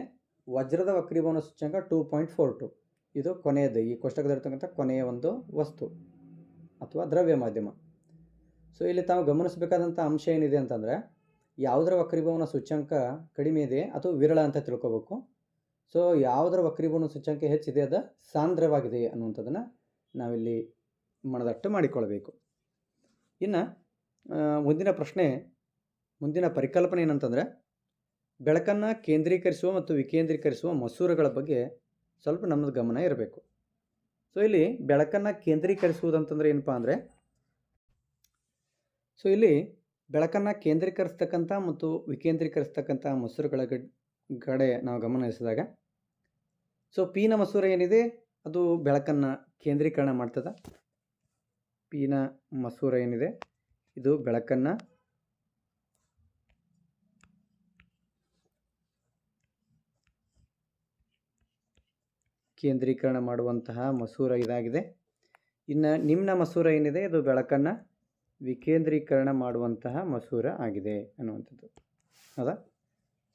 ವಜ್ರದ ವಕ್ರೀಭವನ ಸೂಚ್ಯಂಕ 2.42. ಇದು ಕೊನೆಯದು, ಈ ಕೋಷ್ಟಕದಲ್ಲಿರ್ತಕ್ಕಂಥ ಕೊನೆಯ ಒಂದು ವಸ್ತು ಅಥವಾ ದ್ರವ್ಯ ಮಾಧ್ಯಮ. ಸೊ ಇಲ್ಲಿ ತಾವು ಗಮನಿಸಬೇಕಾದಂಥ ಅಂಶ ಏನಿದೆ ಅಂತಂದರೆ, ಯಾವುದರ ವಕ್ರೀಭವನ ಸೂಚ್ಯಂಕ ಕಡಿಮೆ ಇದೆ ಅದು ವಿರಳ ಅಂತ ತಿಳ್ಕೊಬೇಕು. ಸೊ ಯಾವುದರ ವಕ್ರೀಭವನ ಸೂಚ್ಯಂಕ ಹೆಚ್ಚಿದೆ ಅದು ಸಾಂದ್ರವಾಗಿದೆ ಅನ್ನುವಂಥದ್ದನ್ನು ನಾವಿಲ್ಲಿ ಮನದಟ್ಟು ಮಾಡಿಕೊಳ್ಬೇಕು. ಇನ್ನು ಮುಂದಿನ ಪ್ರಶ್ನೆ, ಮುಂದಿನ ಪರಿಕಲ್ಪನೆ ಏನಂತಂದರೆ, ಬೆಳಕನ್ನು ಕೇಂದ್ರೀಕರಿಸುವ ಮತ್ತು ವಿಕೇಂದ್ರೀಕರಿಸುವ ಮಸೂರಗಳ ಬಗ್ಗೆ ಸ್ವಲ್ಪ ನಮ್ಮದು ಗಮನ ಇರಬೇಕು. ಸೊ ಇಲ್ಲಿ ಬೆಳಕನ್ನು ಕೇಂದ್ರೀಕರಿಸುವುದಂತಂದರೆ ಏನಪ್ಪ ಅಂದರೆ, ಸೊ ಇಲ್ಲಿ ಬೆಳಕನ್ನು ಕೇಂದ್ರೀಕರಿಸ್ತಕ್ಕಂಥ ಮತ್ತು ವಿಕೇಂದ್ರೀಕರಿಸ್ತಕ್ಕಂಥ ಮಸೂರಗಳ ಕಡೆ ನಾವು ಗಮನಿಸಿದಾಗ, ಸೊ ಪಿನ ಮಸೂರ ಏನಿದೆ ಅದು ಬೆಳಕನ್ನು ಕೇಂದ್ರೀಕರಣ ಮಾಡ್ತದೆ. ಪಿನ ಮಸೂರ ಏನಿದೆ ಇದು ಬೆಳಕನ್ನು ಕೇಂದ್ರೀಕರಣ ಮಾಡುವಂತಹ ಮಸೂರ ಇದಾಗಿದೆ. ಇನ್ನು ನಿಮ್ನ ಮಸೂರ ಏನಿದೆ ಇದು ಬೆಳಕನ್ನು ವಿಕೇಂದ್ರೀಕರಣ ಮಾಡುವಂತಹ ಮಸೂರ ಆಗಿದೆ ಅನ್ನುವಂಥದ್ದು. ಹೌದಾ?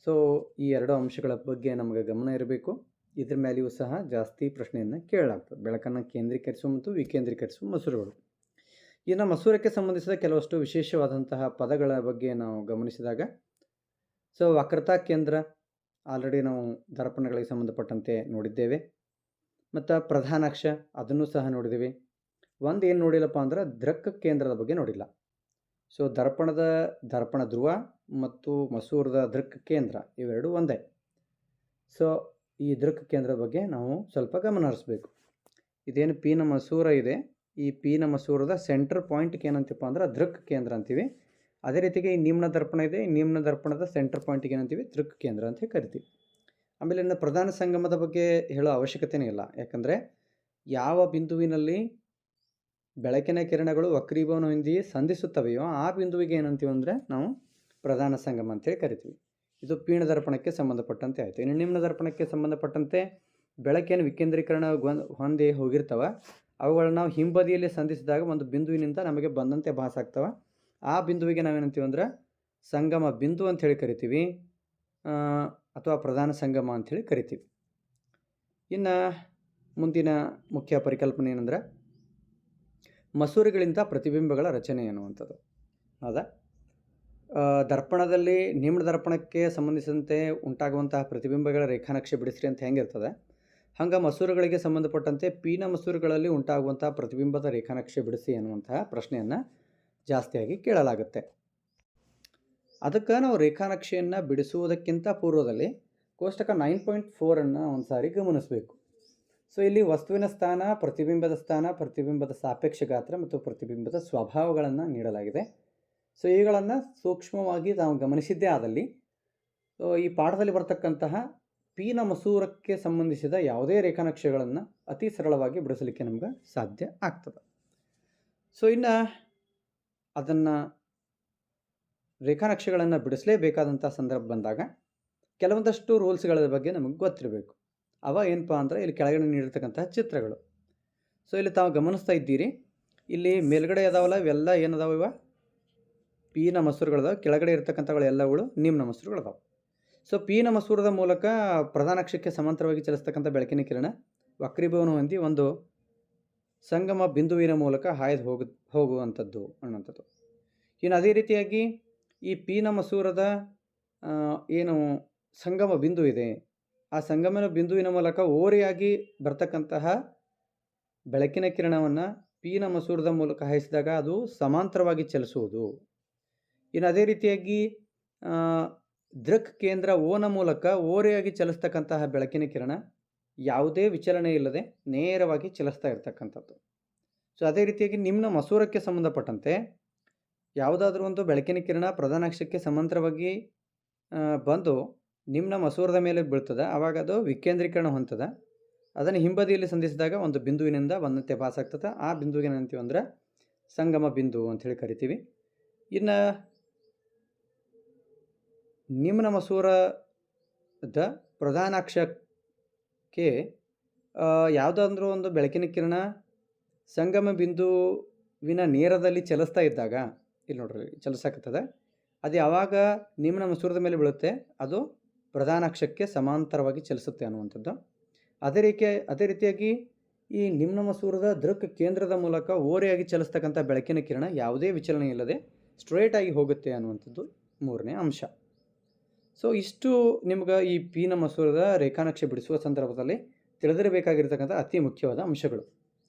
ಸೊ ಈ ಎರಡು ಅಂಶಗಳ ಬಗ್ಗೆ ನಮಗೆ ಗಮನ ಇರಬೇಕು. ಇದ್ರ ಮೇಲೆಯೂ ಸಹ ಜಾಸ್ತಿ ಪ್ರಶ್ನೆಯನ್ನು ಕೇಳಲಾಗ್ತದೆ, ಬೆಳಕನ್ನು ಕೇಂದ್ರೀಕರಿಸುವ ಮತ್ತು ವಿಕೇಂದ್ರೀಕರಿಸುವ ಮಸೂರಗಳು. ಇನ್ನು ಮಸೂರಕ್ಕೆ ಸಂಬಂಧಿಸಿದ ಕೆಲವಷ್ಟು ವಿಶೇಷವಾದಂತಹ ಪದಗಳ ಬಗ್ಗೆ ನಾವು ಗಮನಿಸಿದಾಗ, ಸೊ ವಕ್ರತಾ ಕೇಂದ್ರ ಆಲ್ರೆಡಿ ನಾವು ದರ್ಪಣಗಳಿಗೆ ಸಂಬಂಧಪಟ್ಟಂತೆ ನೋಡಿದ್ದೇವೆ, ಮತ್ತು ಪ್ರಧಾನಾಕ್ಷ ಅದನ್ನು ಸಹ ನೋಡಿದ್ದೀವಿ. ಒಂದು ಏನು ನೋಡಿಲ್ಲಪ್ಪ ಅಂದ್ರೆ ದೃಕ್ ಕೇಂದ್ರದ ಬಗ್ಗೆ ನೋಡಿಲ್ಲ. ಸೊ ದರ್ಪಣ ಧ್ರುವ ಮತ್ತು ಮಸೂರದ ದೃಕ್ ಕೇಂದ್ರ ಇವೆರಡು ಒಂದೇ. ಸೊ ಈ ದೃಕ್ ಕೇಂದ್ರದ ಬಗ್ಗೆ ನಾವು ಸ್ವಲ್ಪ ಗಮನ ಹರಿಸ್ಬೇಕು. ಇದೇನು ಪಿನ ಮಸೂರ ಇದೆ, ಈ ಪಿನ ಮಸೂರದ ಸೆಂಟರ್ ಪಾಯಿಂಟ್ಗೆ ಏನಂತೀವಪ್ಪ ಅಂದ್ರೆ ದೃಕ್ ಕೇಂದ್ರ ಅಂತೀವಿ. ಅದೇ ರೀತಿಗೆ ಈ ನಿಮ್ನ ದರ್ಪಣ ಇದೆ, ಈ ನಿಮ್ನ ದರ್ಪಣದ ಸೆಂಟರ್ ಪಾಯಿಂಟ್ಗೆ ಏನಂತೀವಿ, ದೃಕ್ ಕೇಂದ್ರ ಅಂತ ಕರಿತೀವಿ. ಆಮೇಲೆ ಇನ್ನು ಪ್ರಧಾನ ಸಂಗಮದ ಬಗ್ಗೆ ಹೇಳೋ ಅವಶ್ಯಕತೆಯೇ ಇಲ್ಲ, ಯಾಕಂದರೆ ಯಾವ ಬಿಂದುವಿನಲ್ಲಿ ಬೆಳಕಿನ ಕಿರಣಗಳು ವಕ್ರೀಭವನ ಹೊಂದಿ ಸಂಧಿಸುತ್ತವೆಯೋ ಆ ಬಿಂದುವಿಗೆ ಏನಂತೀವಿ ಅಂದರೆ ನಾವು ಪ್ರಧಾನ ಸಂಗಮ ಅಂತೇಳಿ ಕರಿತೀವಿ. ಇದು ಪೀಣ ದರ್ಪಣಕ್ಕೆ ಸಂಬಂಧಪಟ್ಟಂತೆ ಆಯಿತು. ಇನ್ನು ನಿಮ್ನ ದರ್ಪಣಕ್ಕೆ ಸಂಬಂಧಪಟ್ಟಂತೆ ಬೆಳಕೇನು ವಿಕೇಂದ್ರೀಕರಣ ಹೊಂದಿ ಹೋಗಿರ್ತವೆ, ಅವುಗಳನ್ನ ನಾವು ಹಿಂಬದಿಯಲ್ಲಿ ಸಂಧಿಸಿದಾಗ ಒಂದು ಬಿಂದುವಿನಿಂದ ನಮಗೆ ಬಂದಂತೆ ಭಾಸ ಆಗ್ತವೆ. ಆ ಬಿಂದುವಿಗೆ ನಾವೇನಂತೀವಿ ಅಂದ್ರೆ ಸಂಗಮ ಬಿಂದು ಅಂಥೇಳಿ ಕರಿತೀವಿ, ಅಥವಾ ಪ್ರಧಾನ ಸಂಗಮ ಅಂಥೇಳಿ ಕರಿತೀವಿ. ಇನ್ನು ಮುಂದಿನ ಮುಖ್ಯ ಪರಿಕಲ್ಪನೆ ಏನಂದರೆ ಮಸೂರಗಳಿಂದ ಪ್ರತಿಬಿಂಬಗಳ ರಚನೆ ಅನ್ನುವಂಥದ್ದು. ಹೌದಾ? ದರ್ಪಣದಲ್ಲಿ ನಿಮ್ನ ದರ್ಪಣಕ್ಕೆ ಸಂಬಂಧಿಸಿದಂತೆ ಉಂಟಾಗುವಂತಹ ಪ್ರತಿಬಿಂಬಗಳ ರೇಖಾನಕ್ಷೆ ಬಿಡಿಸ್ರಿ ಅಂತ ಹೆಂಗಿರ್ತದೆ, ಹಂಗೆ ಮಸೂರಗಳಿಗೆ ಸಂಬಂಧಪಟ್ಟಂತೆ ಪಿನ ಮಸೂರಗಳಲ್ಲಿ ಉಂಟಾಗುವಂತಹ ಪ್ರತಿಬಿಂಬದ ರೇಖಾನಕ್ಷೆ ಬಿಡಿಸಿ ಅನ್ನುವಂತಹ ಪ್ರಶ್ನೆಯನ್ನು ಜಾಸ್ತಿಯಾಗಿ ಕೇಳಲಾಗುತ್ತೆ. ಅದಕ್ಕೆ ನಾವು ರೇಖಾನಕ್ಷೆಯನ್ನು ಬಿಡಿಸುವುದಕ್ಕಿಂತ ಪೂರ್ವದಲ್ಲಿ ಕೋಷ್ಟಕ 9.4 ಒಂದು ಸಾರಿ ಗಮನಿಸಬೇಕು. ಸೊ ಇಲ್ಲಿ ವಸ್ತುವಿನ ಸ್ಥಾನ, ಪ್ರತಿಬಿಂಬದ ಸ್ಥಾನ, ಪ್ರತಿಬಿಂಬದ ಸಾಪೇಕ್ಷ ಗಾತ್ರ ಮತ್ತು ಪ್ರತಿಬಿಂಬದ ಸ್ವಭಾವಗಳನ್ನು ನೀಡಲಾಗಿದೆ. ಸೊ ಇವುಗಳನ್ನು ಸೂಕ್ಷ್ಮವಾಗಿ ನಾವು ಗಮನಿಸಿದ್ದೇ ಆದಲ್ಲಿ ಈ ಪಾಠದಲ್ಲಿ ಬರ್ತಕ್ಕಂತಹ ಪಿನ ಮಸೂರಕ್ಕೆ ಸಂಬಂಧಿಸಿದ ಯಾವುದೇ ರೇಖಾನಕ್ಷೆಗಳನ್ನು ಅತಿ ಸರಳವಾಗಿ ಬಿಡಿಸಲಿಕ್ಕೆ ನಮ್ಗೆ ಸಾಧ್ಯ ಆಗ್ತದೆ. ಸೊ ಇನ್ನು ಅದನ್ನು ರೇಖಾನಕ್ಷೆಗಳನ್ನು ಬಿಡಿಸಲೇಬೇಕಾದಂಥ ಸಂದರ್ಭ ಬಂದಾಗ ಕೆಲವೊಂದಷ್ಟು ರೂಲ್ಸ್ಗಳ ಬಗ್ಗೆ ನಮಗೆ ಗೊತ್ತಿರಬೇಕು. ಅವ ಏನಪ್ಪ ಅಂದರೆ ಇಲ್ಲಿ ಕೆಳಗಡೆ ನೀಡಿರ್ತಕ್ಕಂತಹ ಚಿತ್ರಗಳು. ಸೊ ಇಲ್ಲಿ ತಾವು ಗಮನಿಸ್ತಾ ಇದ್ದೀರಿ, ಇಲ್ಲಿ ಮೇಲ್ಗಡೆ ಅದಾವಲ್ಲ ಇವೆಲ್ಲ ಏನದಾವ, ಇವ ಪಿನ ಮಸೂರಗಳದಾವೆ, ಕೆಳಗಡೆ ಇರ್ತಕ್ಕಂಥಗಳು ಎಲ್ಲಗಳು ನಿಮ್ನ ಮಸೂರಗಳದಾವೆ. ಸೊ ಪಿನ ಮಸೂರದ ಮೂಲಕ ಪ್ರಧಾನ ಅಕ್ಷಕ್ಕೆ ಸಮಾಂತರವಾಗಿ ಚಲಿಸ್ತಕ್ಕಂಥ ಬೆಳಕಿನ ಕಿರಣ ವಕ್ರೀಭವನ ಹೊಂದಿ ಒಂದು ಸಂಗಮ ಬಿಂದುವಿನ ಮೂಲಕ ಹಾಯ್ದು ಹೋಗುವಂಥದ್ದು ಅನ್ನುವಂಥದ್ದು. ಇನ್ನು ಅದೇ ರೀತಿಯಾಗಿ ಈ ಪಿನ ಮಸೂರದ ಏನು ಸಂಗಮ ಬಿಂದು ಇದೆ, ಆ ಸಂಗಮನ ಬಿಂದುವಿನ ಮೂಲಕ ಓರೆಯಾಗಿ ಬರ್ತಕ್ಕಂತಹ ಬೆಳಕಿನ ಕಿರಣವನ್ನು ಪಿನ ಮಸೂರದ ಮೂಲಕ ಹಾಯಿಸಿದಾಗ ಅದು ಸಮಾಂತರವಾಗಿ ಚಲಿಸುವುದು. ಇನ್ನು ಅದೇ ರೀತಿಯಾಗಿ ದೃಕ್ ಕೇಂದ್ರ ಓನ ಮೂಲಕ ಓರೆಯಾಗಿ ಚಲಿಸ್ತಕ್ಕಂತಹ ಬೆಳಕಿನ ಕಿರಣ ಯಾವುದೇ ವಿಚಲನೆ ಇಲ್ಲದೆ ನೇರವಾಗಿ ಚಲಿಸ್ತಾ ಇರ್ತಕ್ಕಂಥದ್ದು. ಸೊ ಅದೇ ರೀತಿಯಾಗಿ ನಿಮ್ನ ಮಸೂರಕ್ಕೆ ಸಂಬಂಧಪಟ್ಟಂತೆ ಯಾವುದಾದ್ರೂ ಒಂದು ಬೆಳಕಿನ ಕಿರಣ ಪ್ರಧಾನ ಅಕ್ಷಕ್ಕೆ ಸಮಾಂತರವಾಗಿ ಬಂದು ನಿಮ್ನ ಮಸೂರದ ಮೇಲೆ ಬೀಳ್ತದೆ, ಆವಾಗ ಅದು ವಿಕೇಂದ್ರೀಕರಣ ಹೊಂದದ. ಅದನ್ನು ಹಿಂಬದಿಯಲ್ಲಿ ಸಂಧಿಸಿದಾಗ ಒಂದು ಬಿಂದುವಿನಿಂದ ಒಂದಂತೆ ಪಾಸ್ ಆಗ್ತದೆ. ಆ ಬಿಂದುವಿಗೆ ಏನಂತೀವಿ ಅಂದ್ರೆ ಸಂಗಮ ಬಿಂದು ಅಂಥೇಳಿ ಕರಿತೀವಿ. ಇನ್ನು ನಿಮ್ನ ಮಸೂರದ ಪ್ರಧಾನ ಅಕ್ಷಕ್ಕೆ ಯಾವುದಾದ್ರೂ ಒಂದು ಬೆಳಕಿನ ಕಿರಣ ಸಂಗಮ ಬಿಂದುವಿನ ನೇರದಲ್ಲಿ ಚಲಿಸ್ತಾ ಇದ್ದಾಗ, ಇಲ್ಲಿ ನೋಡ್ರಿ ಚಲಿಸಕತ್ತದೆ, ಅದು ಯಾವಾಗ ನಿಮ್ನ ಮಸೂರದ ಮೇಲೆ ಬೀಳುತ್ತೆ ಅದು ಪ್ರಧಾನ ಅಕ್ಷಕ್ಕೆ ಸಮಾಂತರವಾಗಿ ಚಲಿಸುತ್ತೆ ಅನ್ನುವಂಥದ್ದು. ಅದೇ ರೀತಿಯಾಗಿ ಈ ನಿಮ್ನ ಮಸೂರದ ದೃಕ್ ಕೇಂದ್ರದ ಮೂಲಕ ಓರೆಯಾಗಿ ಚಲಿಸ್ತಕ್ಕಂಥ ಬೆಳಕಿನ ಕಿರಣ ಯಾವುದೇ ವಿಚಲನೆ ಇಲ್ಲದೆ ಸ್ಟ್ರೇಟಾಗಿ ಹೋಗುತ್ತೆ ಅನ್ನುವಂಥದ್ದು ಮೂರನೇ ಅಂಶ. ಸೊ ಇಷ್ಟು ನಿಮ್ಗೆ ಈ ಪಿನ ಮಸೂರದ ರೇಖಾನಕ್ಷೆ ಬಿಡಿಸುವ ಸಂದರ್ಭದಲ್ಲಿ ತಿಳಿದಿರಬೇಕಾಗಿರ್ತಕ್ಕಂಥ ಅತಿ ಮುಖ್ಯವಾದ ಅಂಶಗಳು.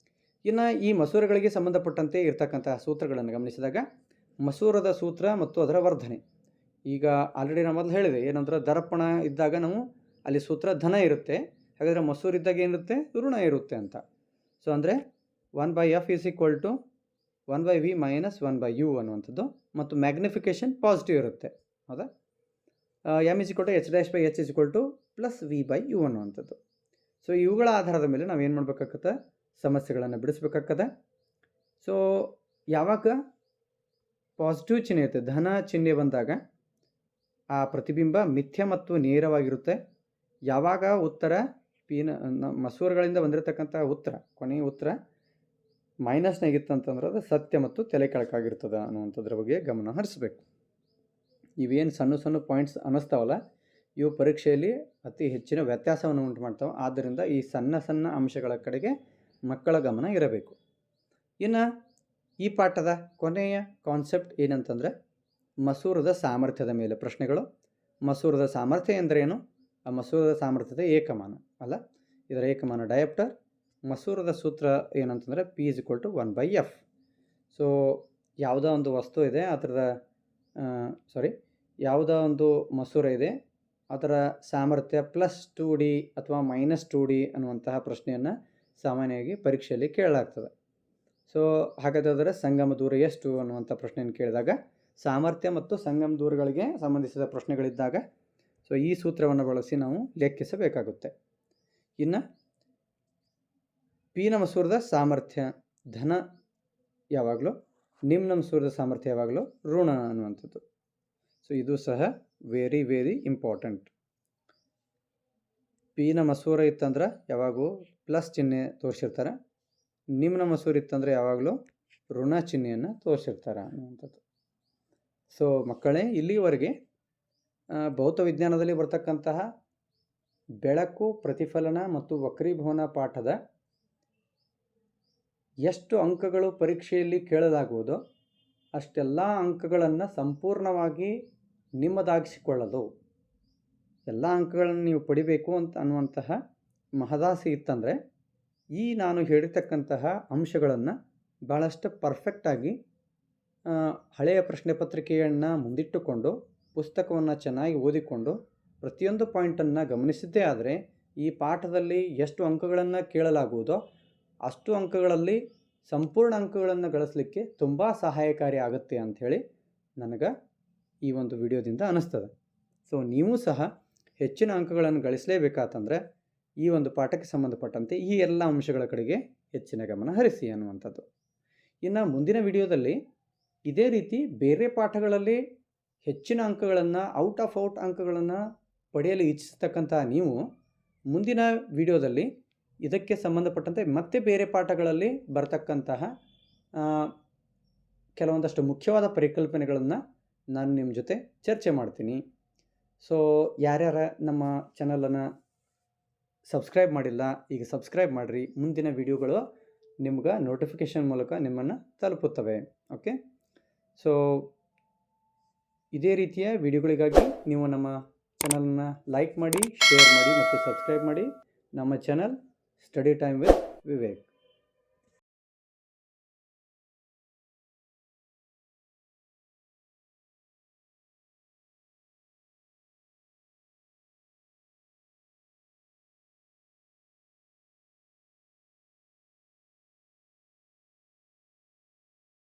ಇನ್ನು ಈ ಮಸೂರಗಳಿಗೆ ಸಂಬಂಧಪಟ್ಟಂತೆ ಇರ್ತಕ್ಕಂತಹ ಸೂತ್ರಗಳನ್ನು ಗಮನಿಸಿದಾಗ ಮಸೂರದ ಸೂತ್ರ ಮತ್ತು ಅದರ ವರ್ಧನೆ. ಈಗ ಆಲ್ರೆಡಿ ನಾನು ಮೊದಲು ಹೇಳಿದೆ, ಏನಂದ್ರೆ ದರ್ಪಣ ಇದ್ದಾಗ ನಾವು ಅಲ್ಲಿ ಸೂತ್ರ ಧನ ಇರುತ್ತೆ, ಹಾಗಾದರೆ ಮಸೂರು ಇದ್ದಾಗ ಏನಿರುತ್ತೆ ಋಣ ಇರುತ್ತೆ ಅಂತ. ಸೊ ಅಂದರೆ 1/f = 1/v - 1/u ಅನ್ನುವಂಥದ್ದು, ಮತ್ತು ಮ್ಯಾಗ್ನಿಫಿಕೇಷನ್ ಪಾಸಿಟಿವ್ ಇರುತ್ತೆ, ಹೌದಾ. m = h'/h + v/u ಅನ್ನುವಂಥದ್ದು. ಸೊ ಇವುಗಳ ಆಧಾರದ ಮೇಲೆ ನಾವು ಏನು ಮಾಡಬೇಕಾಗತ್ತೆ, ಸಮಸ್ಯೆಗಳನ್ನು ಬಿಡಿಸ್ಬೇಕಾಗ್ತದೆ. ಸೊ ಯಾವಾಗ ಪಾಸಿಟಿವ್ ಚಿಹ್ನೆ ಇರುತ್ತೆ, ಧನ ಚಿಹ್ನೆ ಬಂದಾಗ ಆ ಪ್ರತಿಬಿಂಬ ಮಿಥ್ಯ ಮತ್ತು ನೇರವಾಗಿರುತ್ತೆ. ಯಾವಾಗ ಉತ್ತರ ಪಿನ ಮಸೂರಗಳಿಂದ ಬಂದಿರತಕ್ಕಂಥ ಉತ್ತರ, ಕೊನೆಯ ಉತ್ತರ ಮೈನಸ್ನಾಗಿತ್ತಂತಂದ್ರೆ ಅದು ಸತ್ಯ ಮತ್ತು ತಲೆ ಕೆಳಕಾಗಿರ್ತದೆ ಅನ್ನುವಂಥದ್ರ ಬಗ್ಗೆ ಗಮನ ಹರಿಸಬೇಕು. ಇವೇನು ಸಣ್ಣ ಸಣ್ಣ ಪಾಯಿಂಟ್ಸ್ ಅನ್ನಿಸ್ತಾವಲ್ಲ, ಇವು ಪರೀಕ್ಷೆಯಲ್ಲಿ ಅತಿ ಹೆಚ್ಚಿನ ವ್ಯತ್ಯಾಸವನ್ನು ಉಂಟು ಮಾಡ್ತಾವೆ. ಆದ್ದರಿಂದ ಈ ಸಣ್ಣ ಸಣ್ಣ ಅಂಶಗಳ ಕಡೆಗೆ ಮಕ್ಕಳ ಗಮನ ಇರಬೇಕು. ಇನ್ನು ಈ ಪಾಠದ ಕೊನೆಯ ಕಾನ್ಸೆಪ್ಟ್ ಏನಂತಂದರೆ ಮಸೂರದ ಸಾಮರ್ಥ್ಯದ ಮೇಲೆ ಪ್ರಶ್ನೆಗಳು. ಮಸೂರದ ಸಾಮರ್ಥ್ಯ ಎಂದರೇನು? ಆ ಮಸೂರದ ಸಾಮರ್ಥ್ಯದ ಏಕಮಾನ ಅಲ್ಲ, ಇದರ ಏಕಮಾನ ಡಯಾಪ್ಟರ್. ಮಸೂರದ ಸೂತ್ರ ಏನಂತಂದರೆ P = 1/f. ಸೊ ಯಾವುದೋ ಒಂದು ವಸ್ತು ಇದೆ, ಯಾವುದೋ ಒಂದು ಮಸೂರ ಇದೆ, ಅದರ ಸಾಮರ್ಥ್ಯ +2D ಅಥವಾ -2D ಅನ್ನುವಂತಹ ಪ್ರಶ್ನೆಯನ್ನು ಸಾಮಾನ್ಯವಾಗಿ ಪರೀಕ್ಷೆಯಲ್ಲಿ ಕೇಳಲಾಗ್ತದೆ. ಸೊ ಹಾಗಾದರೆ ಸಂಗಮ ದೂರ ಎಷ್ಟು ಅನ್ನುವಂಥ ಪ್ರಶ್ನೆಯನ್ನು ಕೇಳಿದಾಗ ಸಾಮರ್ಥ್ಯ ಮತ್ತು ಸಂಗಮ ದೂರಗಳಿಗೆ ಸಂಬಂಧಿಸಿದ ಪ್ರಶ್ನೆಗಳಿದ್ದಾಗ ಸೊ ಈ ಸೂತ್ರವನ್ನು ಬಳಸಿ ನಾವು ಲೆಕ್ಕಿಸಬೇಕಾಗುತ್ತೆ. ಇನ್ನು ಪಿನ ಮಸೂರದ ಸಾಮರ್ಥ್ಯ ಧನ ಯಾವಾಗಲೂ, ನಿಮ್ನ ಮಸೂರದ ಸಾಮರ್ಥ್ಯ ಯಾವಾಗಲೂ ಋಣ ಅನ್ನುವಂಥದ್ದು. ಸೊ ಇದು ಸಹ ವೆರಿ ಇಂಪಾರ್ಟೆಂಟ್. ಪಿನ ಮಸೂರ ಇತ್ತಂದ್ರೆ ಯಾವಾಗೂ ಪ್ಲಸ್ ಚಿಹ್ನೆ ತೋರಿಸಿರ್ತಾರೆ, ನಿಮ್ನ ಮಸೂರ ಇತ್ತಂದರೆ ಯಾವಾಗಲೂ ಋಣ ಚಿಹ್ನೆಯನ್ನು ತೋರಿಸಿರ್ತಾರೆ ಅನ್ನುವಂಥದ್ದು. ಸೊ ಮಕ್ಕಳೇ, ಇಲ್ಲಿವರೆಗೆ ಭೌತ ವಿಜ್ಞಾನದಲ್ಲಿ ಬರ್ತಕ್ಕಂತಹ ಬೆಳಕು, ಪ್ರತಿಫಲನ ಮತ್ತು ವಕ್ರೀಭವನ ಪಾಠದ ಎಷ್ಟು ಅಂಕಗಳು ಪರೀಕ್ಷೆಯಲ್ಲಿ ಕೇಳಲಾಗುವುದೋ ಅಷ್ಟೆಲ್ಲ ಅಂಕಗಳನ್ನು ಸಂಪೂರ್ಣವಾಗಿ ನಿಮ್ಮದಾಗಿಸಿಕೊಳ್ಳಲು, ಎಲ್ಲ ಅಂಕಗಳನ್ನು ನೀವು ಪಡಿಬೇಕು ಅನ್ನುವಂತಹ ಮಹದಾಸೆ ಇತ್ತಂದರೆ ಈ ನಾನು ಹೇಳಿರ್ತಕ್ಕಂತಹ ಅಂಶಗಳನ್ನು ಭಾಳಷ್ಟು ಪರ್ಫೆಕ್ಟಾಗಿ ಹಳೆಯ ಪ್ರಶ್ನೆ ಪತ್ರಿಕೆಯನ್ನು ಮುಂದಿಟ್ಟುಕೊಂಡು ಪುಸ್ತಕವನ್ನು ಚೆನ್ನಾಗಿ ಓದಿಕೊಂಡು ಪ್ರತಿಯೊಂದು ಪಾಯಿಂಟನ್ನು ಗಮನಿಸಿದ್ದೇ ಆದರೆ ಈ ಪಾಠದಲ್ಲಿ ಎಷ್ಟು ಅಂಕಗಳನ್ನು ಕೇಳಲಾಗುವುದೋ ಅಷ್ಟು ಅಂಕಗಳಲ್ಲಿ ಸಂಪೂರ್ಣ ಅಂಕಗಳನ್ನು ಗಳಿಸಲಿಕ್ಕೆ ತುಂಬ ಸಹಾಯಕಾರಿ ಆಗುತ್ತೆ ಅಂಥೇಳಿ ನನಗೆ ಈ ಒಂದು ವಿಡಿಯೋದಿಂದ ಅನ್ನಿಸ್ತದೆ. ಸೊ ನೀವು ಸಹ ಹೆಚ್ಚಿನ ಅಂಕಗಳನ್ನು ಗಳಿಸಲೇಬೇಕಾತಂದರೆ ಈ ಒಂದು ಪಾಠಕ್ಕೆ ಸಂಬಂಧಪಟ್ಟಂತೆ ಈ ಎಲ್ಲ ಅಂಶಗಳ ಕಡೆಗೆ ಹೆಚ್ಚಿನ ಗಮನ ಹರಿಸಿ ಅನ್ನುವಂಥದ್ದು. ಇನ್ನು ಮುಂದಿನ ವಿಡಿಯೋದಲ್ಲಿ ಇದೇ ರೀತಿ ಬೇರೆ ಪಾಠಗಳಲ್ಲಿ ಹೆಚ್ಚಿನ ಅಂಕಗಳನ್ನು ಔಟ್ ಅಂಕಗಳನ್ನು ಪಡೆಯಲು ಇಚ್ಛಿಸ್ತಕ್ಕಂತಹ ನೀವು ಮುಂದಿನ ವಿಡಿಯೋದಲ್ಲಿ ಇದಕ್ಕೆ ಸಂಬಂಧಪಟ್ಟಂತೆ ಮತ್ತೆ ಬೇರೆ ಪಾಠಗಳಲ್ಲಿ ಬರ್ತಕ್ಕಂತಹ ಕೆಲವೊಂದಷ್ಟು ಮುಖ್ಯವಾದ ಪರಿಕಲ್ಪನೆಗಳನ್ನು ನಾನು ನಿಮ್ಮ ಜೊತೆ ಚರ್ಚೆ ಮಾಡ್ತೀನಿ. ಸೊ ಯಾರ್ಯಾರ ನಮ್ಮ ಚಾನಲನ್ನು ಸಬ್ಸ್ಕ್ರೈಬ್ ಮಾಡಿಲ್ಲ, ಈಗ ಸಬ್ಸ್ಕ್ರೈಬ್ ಮಾಡಿರಿ. ಮುಂದಿನ ವಿಡಿಯೋಗಳು ನಿಮ್ಗೆ ನೋಟಿಫಿಕೇಷನ್ ಮೂಲಕ ನಿಮ್ಮನ್ನು ತಲುಪುತ್ತವೆ. ಓಕೆ, ಸೊ ಇದೇ ರೀತಿಯ ವಿಡಿಯೋಗಳಿಗಾಗಿ ನೀವು ನಮ್ಮ ಚಾನಲನ್ನು ಲೈಕ್ ಮಾಡಿ, ಶೇರ್ ಮಾಡಿ ಮತ್ತು ಸಬ್ಸ್ಕ್ರೈಬ್ ಮಾಡಿ. ನಮ್ಮ channel study time with Vivek.